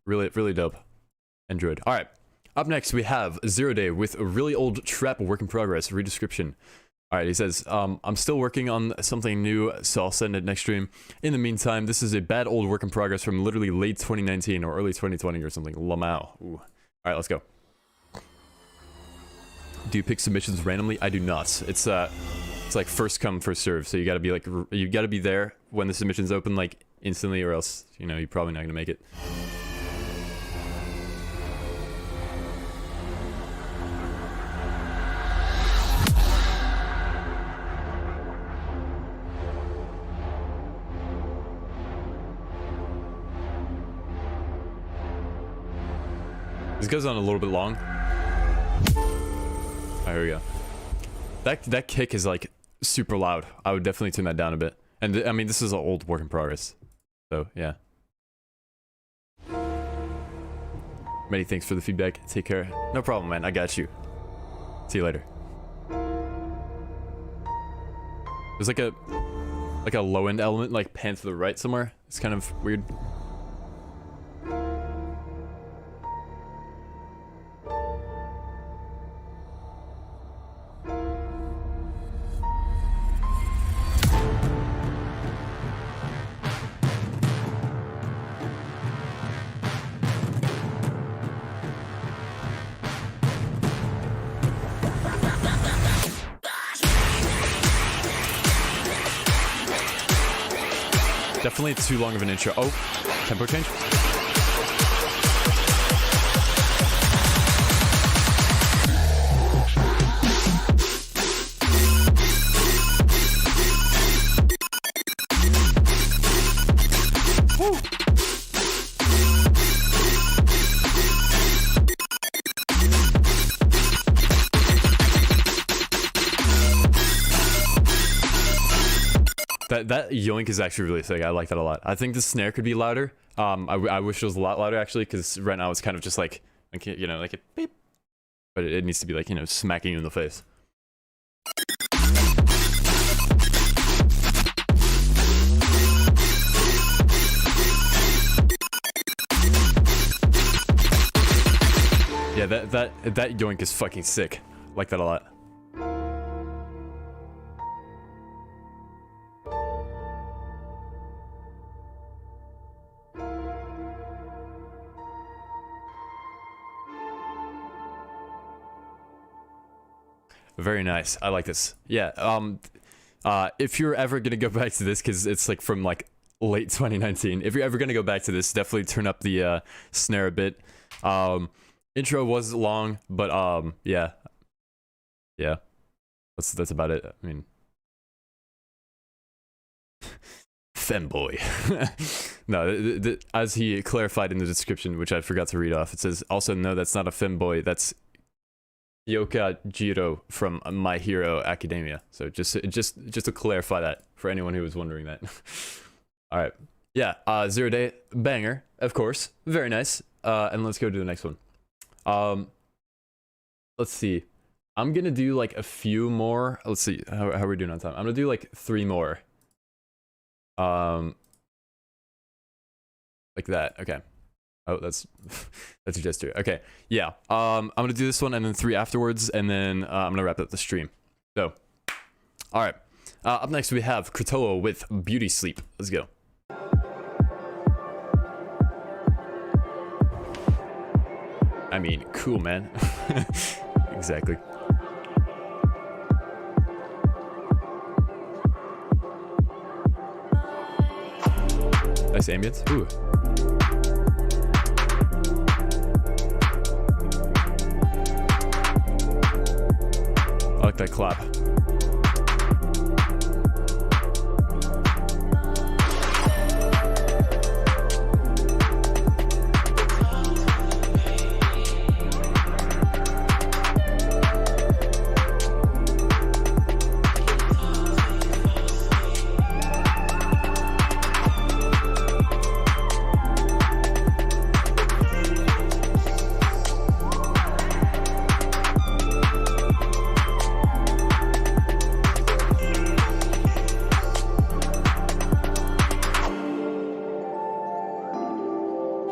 really dope. Android. All right, up next we have Zero Day with a really old trap work in progress redescription. All right, he says, I'm still working on something new, so I'll send it next stream. In the meantime, this is a bad old work in progress from literally late 2019 or early 2020 or something. Lamau. Ooh. All right, let's go. Do you pick submissions randomly? I do not. It's like first come, first serve. So you gotta be there when the submissions open like instantly, or else, you know, you're probably not gonna make it. This goes on a little bit long. Oh, here we go. That kick is like super loud. I would definitely turn that down a bit. And I mean, this is an old work in progress. So yeah. Many thanks for the feedback. Take care. No problem, man. I got you. See you later. There's like a low end element like pan to the right somewhere. It's kind of weird. Definitely too long of an intro. Oh, tempo change. Woo. That yoink is actually really sick. I like that a lot. I think the snare could be louder. I wish it was a lot louder actually, because right now it's kind of just like you know, like a beep, but it needs to be like, you know, smacking you in the face. Yeah, that yoink is fucking sick. Like that a lot. Very nice. I like this. Yeah. If you're ever gonna go back to this, because it's like from like late 2019. If you're ever gonna go back to this, definitely turn up the snare a bit. Intro was long, but yeah. That's about it. I mean, femboy. No, as he clarified in the description, which I forgot to read off, it says also no, that's not a femboy. That's Yoka Jiro from My Hero Academia. So just to clarify that for anyone who was wondering that. All right, yeah, 0 Day banger, of course, very nice. And let's go to the next one. Let's see. I'm gonna do like a few more. Let's see how are we doing on time. I'm gonna do like 3 more. Like that. Okay. Oh, that's a gesture. Okay, yeah. I'm gonna do this one and then 3 afterwards, and then I'm gonna wrap up the stream. So, all right. Up next we have Kratoa with Beauty Sleep. Let's go. I mean, cool, man. Exactly. Nice ambient. Ooh. I like that clap.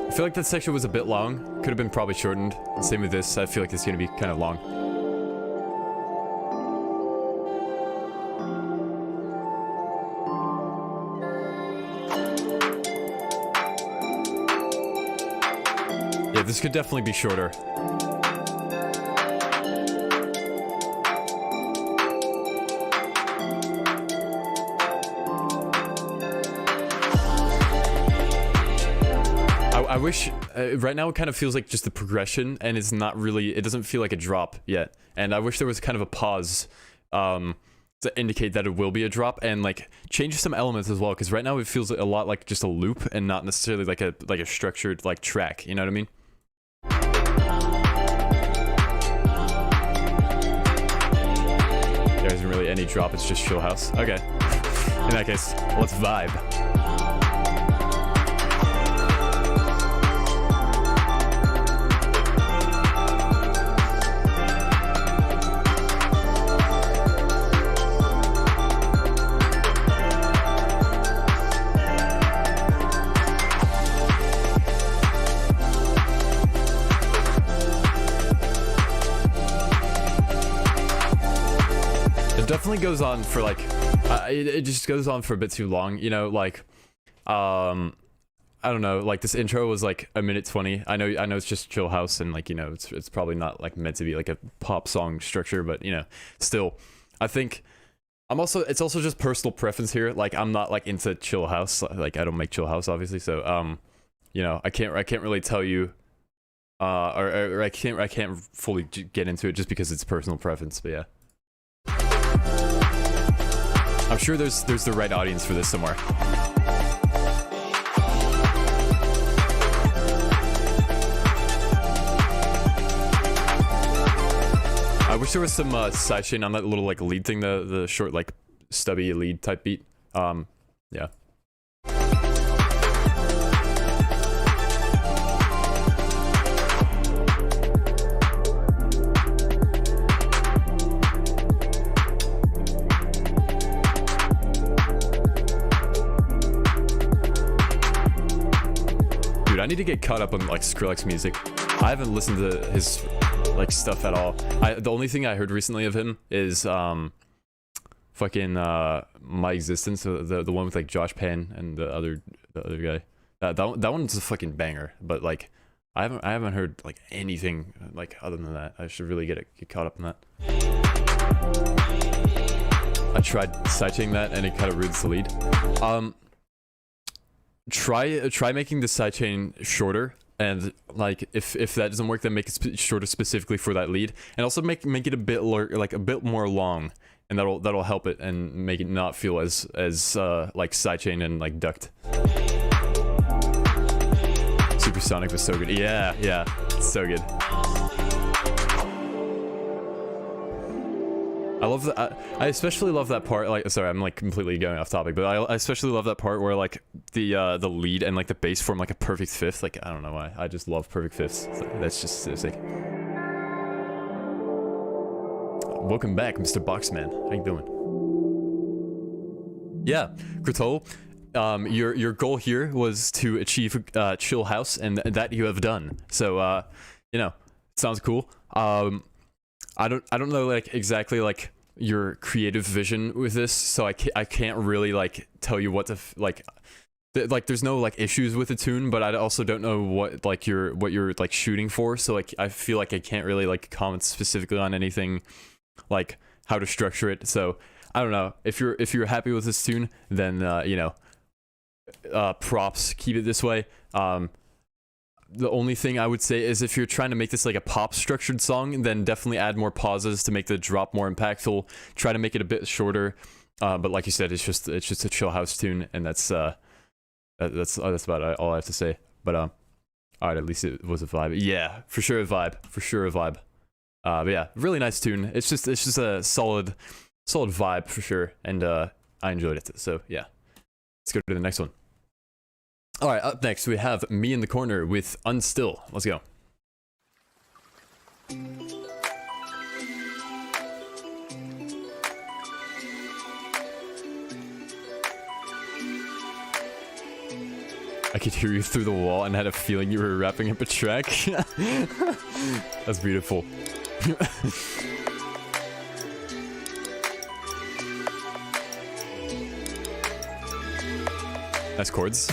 I feel like that section was a bit long. Could have been probably shortened. Same with this. I feel like it's going to be kind of long. Yeah, this could definitely be shorter. I wish, right now it kind of feels like just the progression, and it's not really, it doesn't feel like a drop yet. And I wish there was kind of a pause to indicate that it will be a drop, and like change some elements as well, because right now it feels a lot like just a loop and not necessarily like a structured like track, you know what I mean? There isn't really any drop, it's just chill house. Okay. In that case, let's vibe. Definitely goes on for like it just goes on for a bit too long, you know, like I don't know, like this intro was like 1:20. I know it's just chill house, and like, you know, it's probably not like meant to be like a pop song structure, but you know, still I think it's also just personal preference here. Like I'm not like into chill house, like I don't make chill house obviously, so you know, I can't really tell you or I can't fully get into it just because it's personal preference, but yeah. I'm sure there's the right audience for this somewhere. I wish there was some sidechain on that little like lead thing, the short like stubby lead type beat. Yeah. I need to get caught up on like Skrillex music. I haven't listened to his like stuff at all. The only thing I heard recently of him is fucking My Existence, the one with like Josh Pan and the other guy. That one's a fucking banger. But like I haven't heard like anything like other than that. I should really get caught up in that. I tried sidechaining that and it kind of ruins the lead. Try making the sidechain shorter, and like if that doesn't work, then make it shorter specifically for that lead, and also make it a bit like a bit more long, and that'll help it and make it not feel as like sidechain and like ducked. Supersonic was so good. Yeah, it's so good. I love that. I especially love that part. Like, sorry, I'm like completely going off topic, but I especially love that part where like the lead and like the bass form like a perfect fifth. Like, I don't know why. I just love perfect fifths. That's just so sick. Welcome back, Mr. Boxman. How you doing? Yeah, Gratol, your goal here was to achieve chill house, and that you have done. So, you know, it sounds cool. I don't know like exactly like your creative vision with this, so I can't really like tell you what to like there's no like issues with the tune, but I also don't know what you're like shooting for, so like I feel like I can't really like comment specifically on anything like how to structure it. So I don't know, if you're happy with this tune, then you know, props, keep it this way. The only thing I would say is if you're trying to make this like a pop structured song, then definitely add more pauses to make the drop more impactful. Try to make it a bit shorter. But like you said, it's just a chill house tune, and that's about all I have to say. But all right, at least it was a vibe. Yeah, for sure a vibe. But yeah, really nice tune. It's just a solid vibe for sure, and I enjoyed it. So yeah, let's go to the next one. All right, up next we have Me in the Corner with Unstill. Let's go. I could hear you through the wall and had a feeling you were wrapping up a track. That's beautiful. Nice chords.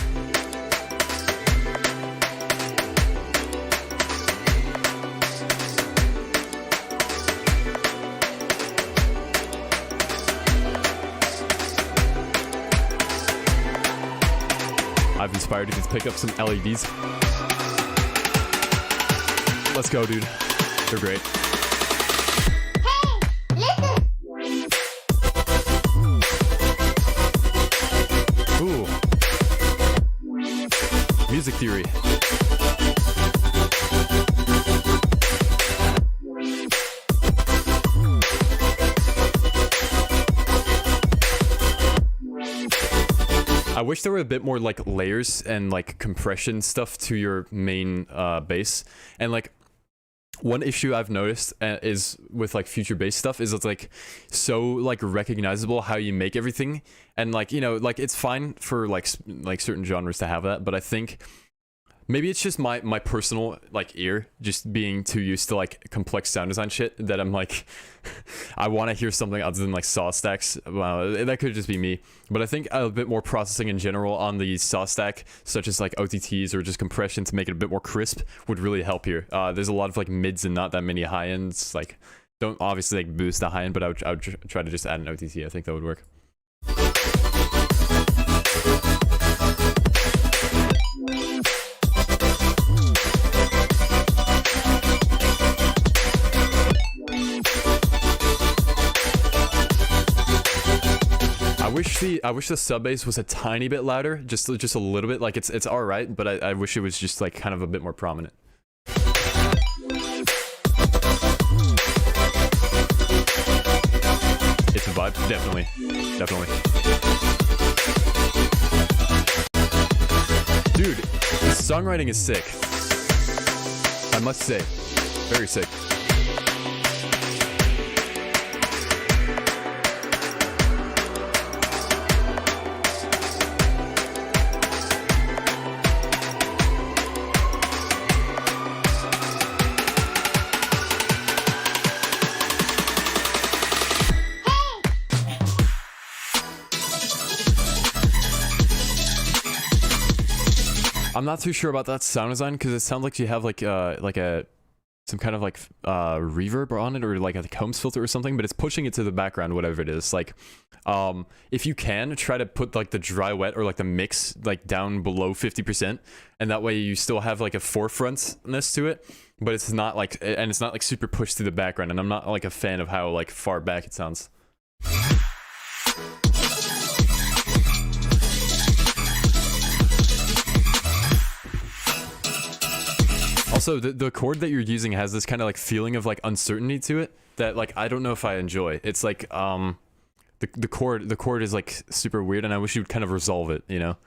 I've inspired you to pick up some LEDs. Let's go, dude. They're great. Ooh. Music theory. I wish there were a bit more like layers and like compression stuff to your main bass. And like one issue I've noticed is with like future bass stuff is it's like so like recognizable how you make everything, and like, you know, like it's fine for like certain genres to have that, but I think maybe it's just my personal like ear just being too used to like complex sound design shit that I'm like I want to hear something other than like saw stacks. Well, that could just be me, but I think a bit more processing in general on the saw stack, such as like OTTs or just compression to make it a bit more crisp, would really help here. There's a lot of like mids and not that many high ends. Like, don't obviously like boost the high end, but I would try to just add an OTT. I think that would work. I wish the sub bass was a tiny bit louder, just a little bit. Like it's all right, but I wish it was just like kind of a bit more prominent. It's a vibe, definitely. Dude, the songwriting is sick. I must say, very sick. I'm not too sure about that sound design because it sounds like you have like some kind of like reverb on it, or like a Combs filter or something, but it's pushing it to the background, whatever it is. Like if you can try to put like the dry wet or like the mix like down below 50%, and that way you still have like a forefrontness to it, but it's not like, and it's not like super pushed to the background, and I'm not like a fan of how like far back it sounds. Also, the chord that you're using has this kind of like feeling of like uncertainty to it that like I don't know if I enjoy. It's like the chord is like super weird, and I wish you would kind of resolve it, you know?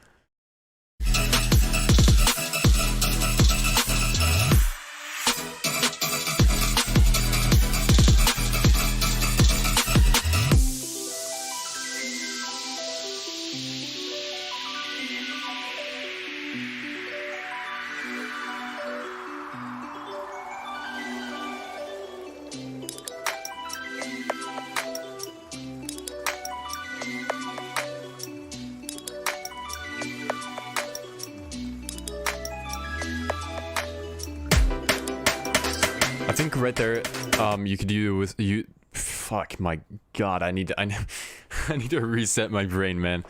I think right there, you could do with you. Fuck my god! I need to reset my brain, man.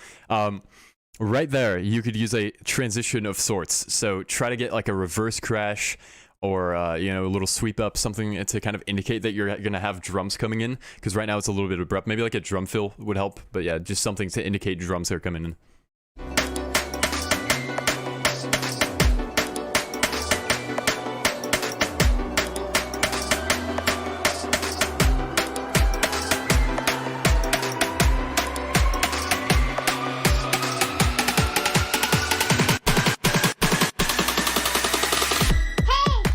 right there, you could use a transition of sorts. So try to get like a reverse crash or, you know, a little sweep up, something to kind of indicate that you're going to have drums coming in. Because right now it's a little bit abrupt. Maybe like a drum fill would help. But yeah, just something to indicate drums are coming in.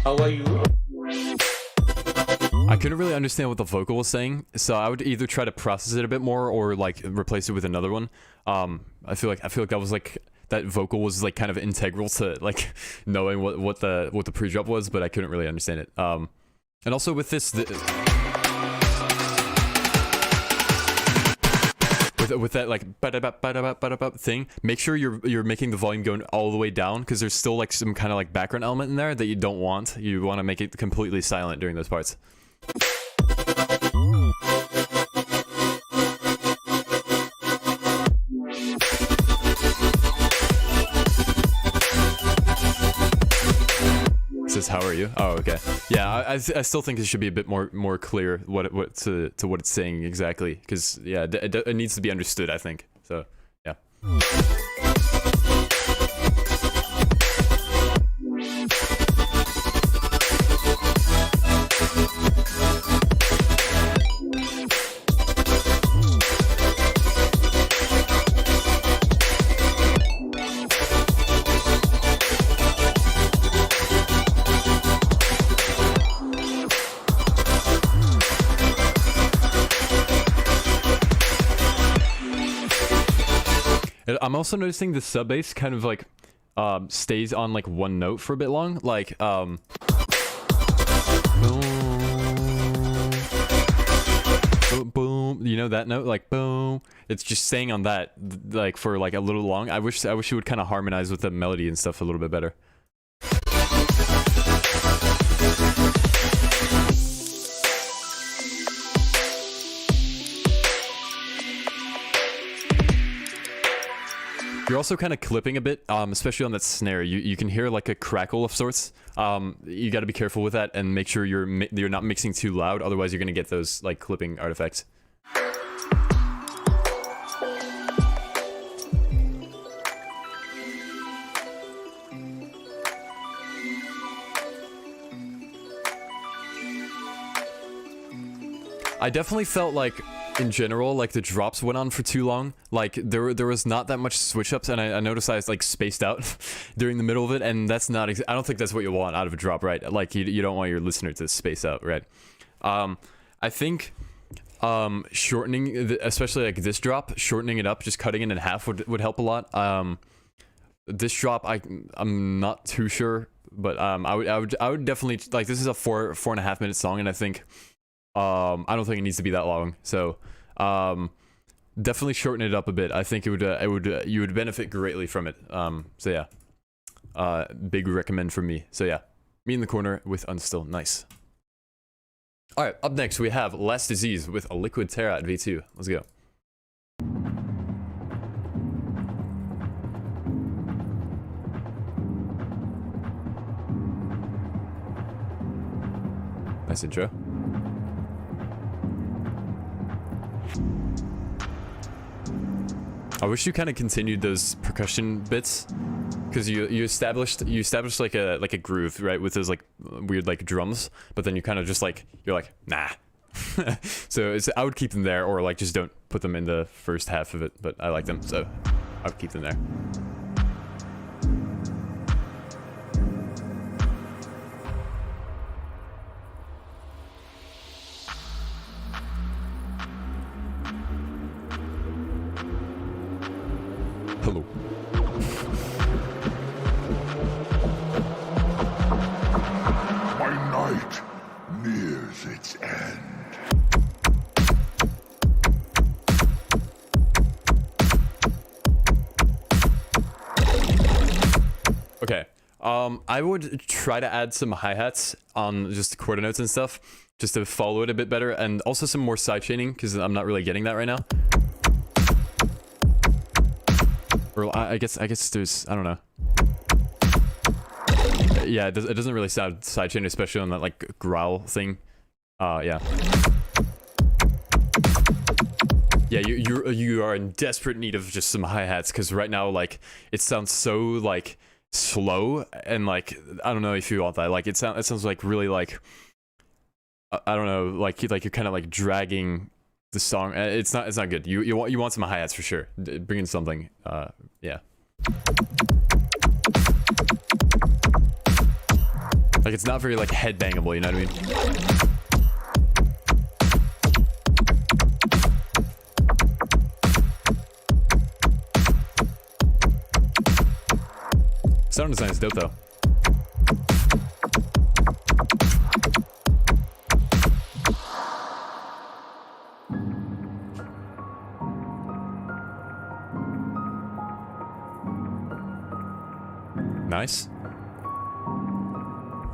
How are you? I couldn't really understand what the vocal was saying, so I would either try to process it a bit more or like replace it with another one. I feel like that was like that vocal was like kind of integral to like knowing what the pre-drop was, but I couldn't really understand it. And also with this, with that like ba-da-ba thing, make sure you're making the volume going all the way down, because there's still like some kind of like background element in there that you don't want. You want to make it completely silent during those parts. Says, how are you? Oh, okay. Yeah, I still think it should be a bit more clear what it's saying exactly, because yeah, it needs to be understood, I think. So yeah. I'm also noticing the sub bass kind of like stays on like one note for a bit long, like boom, boom, you know that note, like boom. It's just staying on that like for like a little long. I wish it would kind of harmonize with the melody and stuff a little bit better. You're also kind of clipping a bit, especially on that snare. You can hear like a crackle of sorts. You got to be careful with that and make sure you're not mixing too loud. Otherwise, you're gonna get those like clipping artifacts. I definitely felt like, in general, like the drops went on for too long. Like there was not that much switch ups, and I noticed I was like spaced out during the middle of it, and that's not. I don't think that's what you want out of a drop, right? Like you don't want your listener to space out, right? I think shortening, especially like this drop, shortening it up, just cutting it in half would help a lot. This drop, I'm not too sure, but I would definitely, like, this is a 4.5 minute song, and I think. I don't think it needs to be that long, so definitely shorten it up a bit. I think you would benefit greatly from it. So yeah, big recommend from me. So yeah, Me in the Corner with Unstill. Nice. All right, up next we have Last Disease with a Liquid Terra at V2. Let's go. Nice intro. I wish you kind of continued those percussion bits, because you established like a groove, right, with those like weird like drums, but then you kind of just like you're like nah. So I would keep them there, or like just don't put them in the first half of it. But I like them, so I would keep them there. Hello. My night nears its end. Okay. I would try to add some hi-hats on just the quarter notes and stuff, just to follow it a bit better, and also some more side chaining, because I'm not really getting that right now. Or I guess there's, I don't know. Yeah, it doesn't really sound sidechain, especially on that like growl thing. Yeah. Yeah, you are in desperate need of just some hi-hats, because right now like it sounds so like slow, and like I don't know if you want that. Like it sounds like really like I don't know, like you're kind of like dragging the song. It's not good. You want some hi-hats for sure. Bring in something. Yeah. Like it's not very like headbangable, you know what I mean? Sound design is dope though. Nice.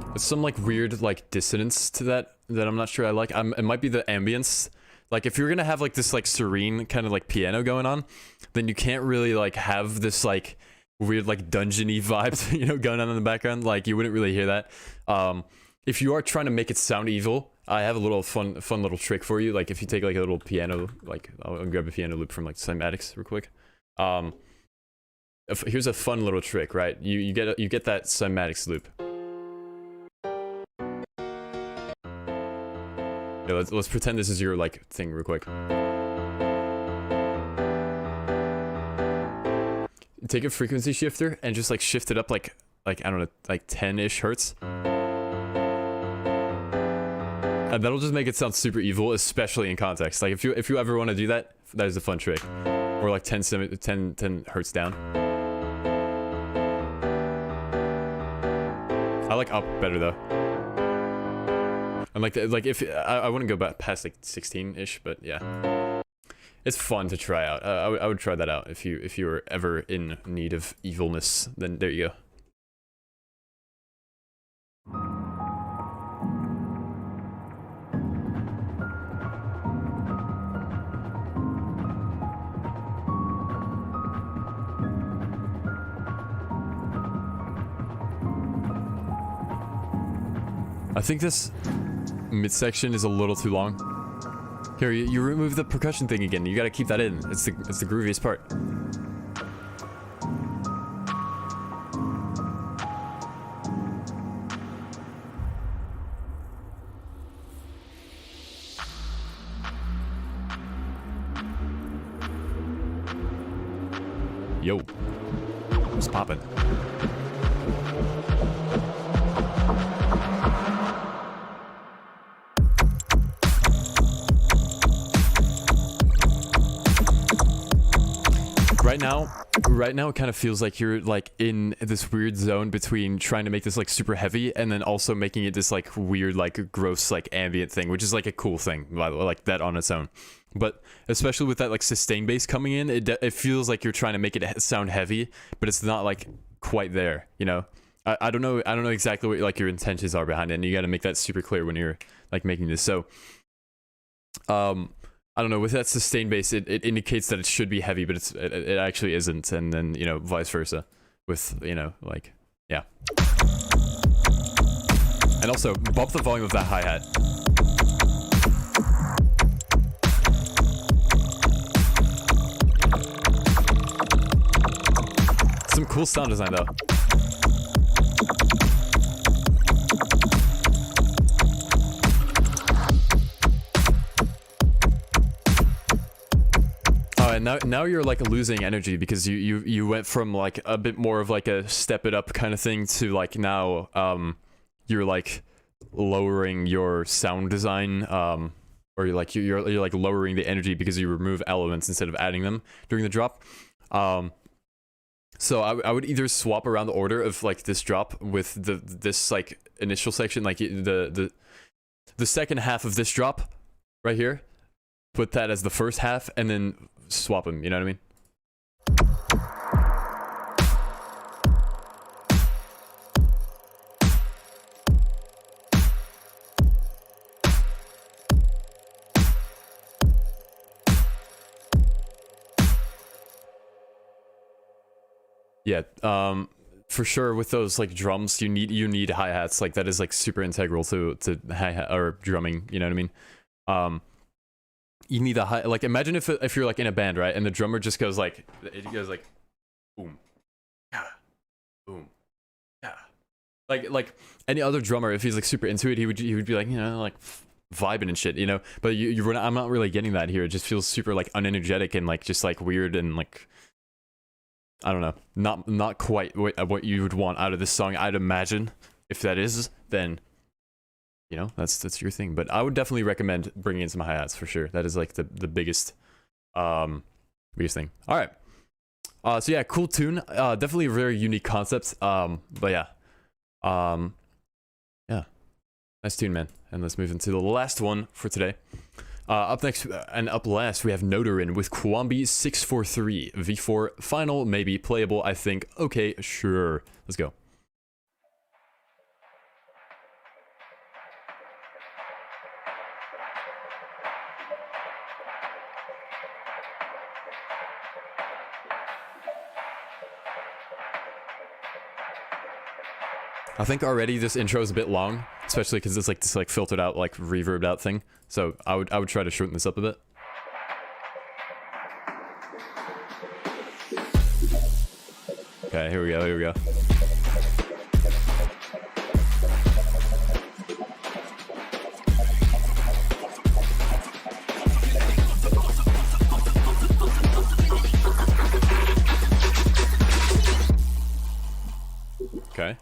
There's some like weird like dissonance to that I'm not sure I like. It might be the ambience. Like if you're gonna have like this like serene kind of like piano going on, then you can't really like have this like weird like dungeony vibes, you know, going on in the background. Like you wouldn't really hear that. If you are trying to make it sound evil, I have a little fun little trick for you. Like if you take like a little piano, like I'll grab a piano loop from like Cymatics real quick. Here's a fun little trick, right? You get that Cymatics loop. Yeah, let's pretend this is your like thing real quick. Take a frequency shifter and just like shift it up like I don't know, like 10-ish hertz. And that'll just make it sound super evil, especially in context. Like if you ever want to do that, that is a fun trick. Or like 10 hertz down. I like up better though. And like if I wouldn't go back past like 16-ish, but yeah, it's fun to try out. I would try that out if you were ever in need of evilness. Then there you go. I think this midsection is a little too long. Here, you remove the percussion thing again. You gotta keep that in. It's the grooviest part. Yo, what's poppin'? Right now it kind of feels like you're like in this weird zone between trying to make this like super heavy and then also making it this like weird like gross like ambient thing, which is like a cool thing, by the way, like that on its own. But especially with that like sustain bass coming in, it feels like you're trying to make it sound heavy, but it's not like quite there, you know? I don't know exactly what like your intentions are behind it, and you got to make that super clear when you're like making this. So I don't know, with that sustained bass, it indicates that it should be heavy, but it actually isn't, and then, you know, vice versa with, you know, like, yeah. And also, bump the volume of that hi-hat. Some cool sound design, though. And now you're like losing energy because you went from like a bit more of like a step it up kind of thing to like now you're like lowering your sound design, or you're like lowering the energy because you remove elements instead of adding them during the drop. So I would either swap around the order of like this drop with this like initial section, like the second half of this drop right here, put that as the first half, and then swap them, you know what I mean? Yeah, for sure with those like drums, you need hi-hats. Like that is like super integral to hi-hat or drumming, you know what I mean? You need a high, like imagine if you're like in a band, right? And the drummer just goes like, it goes like boom, yeah, boom, yeah. Like any other drummer, if he's like super into it, he would be like, you know, like vibing and shit, you know. But I'm not really getting that here. It just feels super like unenergetic and like just like weird and like, I don't know, not quite what you would want out of this song, I'd imagine. If that is, then you know, that's your thing. But I would definitely recommend bringing in some hi-hats for sure. That is like the biggest thing. All right. So yeah, cool tune. Definitely a very unique concept. But yeah. Yeah. Nice tune, man. And let's move into the last one for today. Up next and up last, we have Notarin with Kwambi 643 V4 final, maybe playable. I think. Okay, sure. Let's go. I think already this intro is a bit long, especially because it's like this like filtered out, like reverbed out thing. So I would try to shorten this up a bit. Okay, here we go. Okay.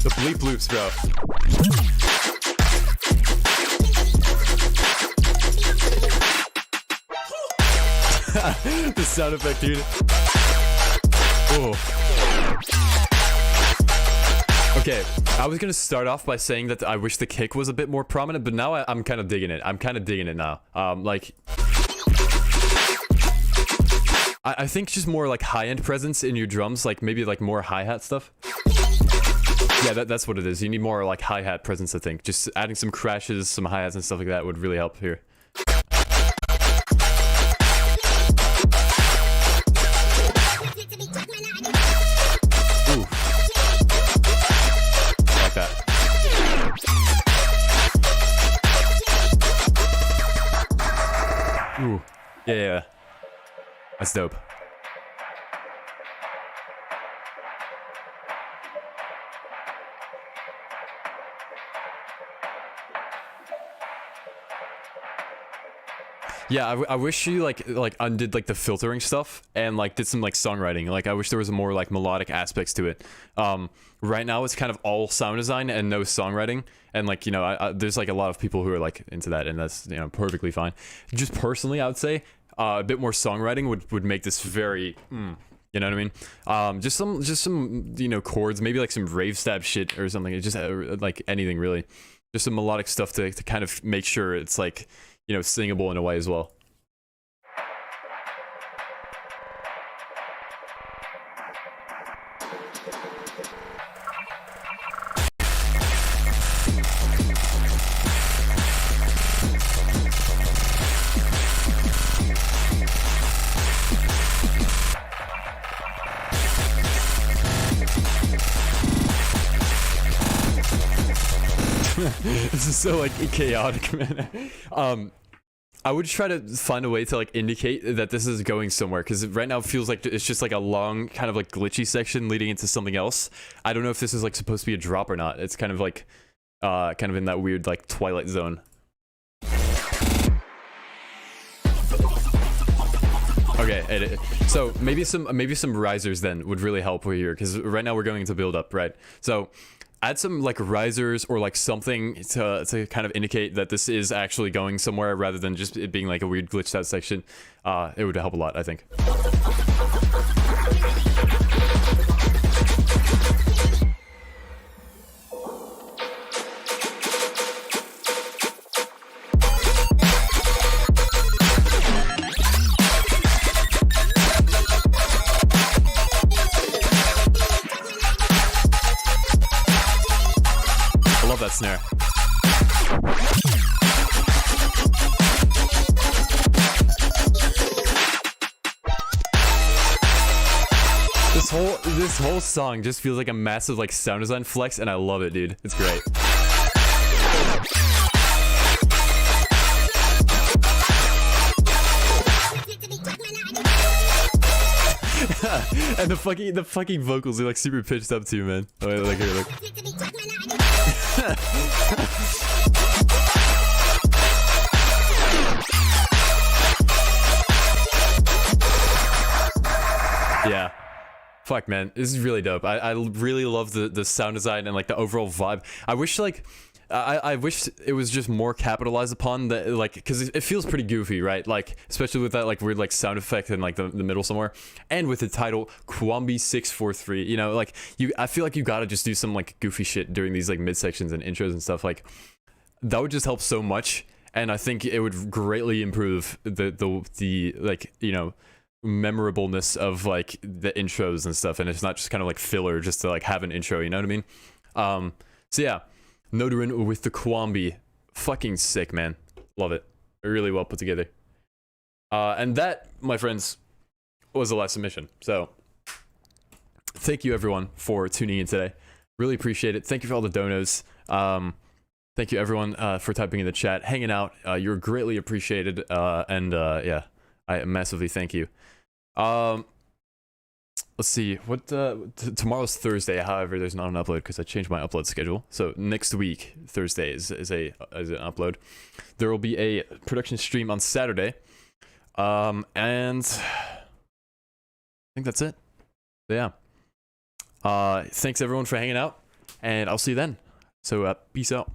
The bleep loops, bro. The sound effect, dude. Oh. Okay, I was gonna start off by saying that I wish the kick was a bit more prominent, but now I'm kind of digging it. I'm kind of digging it now. Like, I think just more like high-end presence in your drums, like maybe like more hi-hat stuff. Yeah, that's what it is. You need more like hi-hat presence, I think. Just adding some crashes, some hi-hats and stuff like that would really help here. Ooh. Like that. Ooh. Yeah. That's dope. Yeah, I wish you like undid like the filtering stuff and like did some like songwriting. Like I wish there was more like melodic aspects to it. Right now it's kind of all sound design and no songwriting. And like, you know, there's like a lot of people who are like into that, and that's, you know, perfectly fine. Just personally, I would say a bit more songwriting would make this very, you know what I mean? Just some you know, chords, maybe like some rave stab shit or something. It's just like anything really. Just some melodic stuff to kind of make sure it's like, you know, singable in a way as well. This is so like chaotic, man. I would try to find a way to like indicate that this is going somewhere, because right now it feels like it's just like a long kind of like glitchy section leading into something else. I don't know if this is like supposed to be a drop or not. It's kind of like kind of in that weird like Twilight Zone. Okay, so maybe some risers then would really help here, because right now we're going into build up, right? So add some like risers or like something to kind of indicate that this is actually going somewhere, rather than just it being like a weird glitched out section. It would help a lot, I think. that snare. This whole song just feels like a massive like sound design flex, and I love it, dude. It's great. And the fucking vocals are like super pitched up too, man. Oh, wait, look here, look. Yeah. Fuck, man, this is really dope. I really love the sound design and like the overall vibe. I wish like I wish it was just more capitalized upon, that like, because it feels pretty goofy, right? Like especially with that like weird like sound effect in like the middle somewhere, and with the title Kwambi 643. You know, like I feel like you gotta just do some like goofy shit during these like midsections and intros and stuff. Like that would just help so much, and I think it would greatly improve the like, you know, memorableness of like the intros and stuff, and it's not just kind of like filler just to like have an intro, you know what I mean? So yeah, Nodorin with the Kwambi, fucking sick, man. Love it. Really well put together. And that, my friends, was the last submission. So thank you everyone for tuning in today. Really appreciate it. Thank you for all the donos. Thank you everyone for typing in the chat, hanging out. You're greatly appreciated. And yeah, I massively thank you. Let's see, what tomorrow's Thursday. However, there's not an upload because I changed my upload schedule. So next week Thursday is an upload. There will be a production stream on Saturday, and I think that's it. Yeah. Thanks everyone for hanging out, and I'll see you then. So peace out.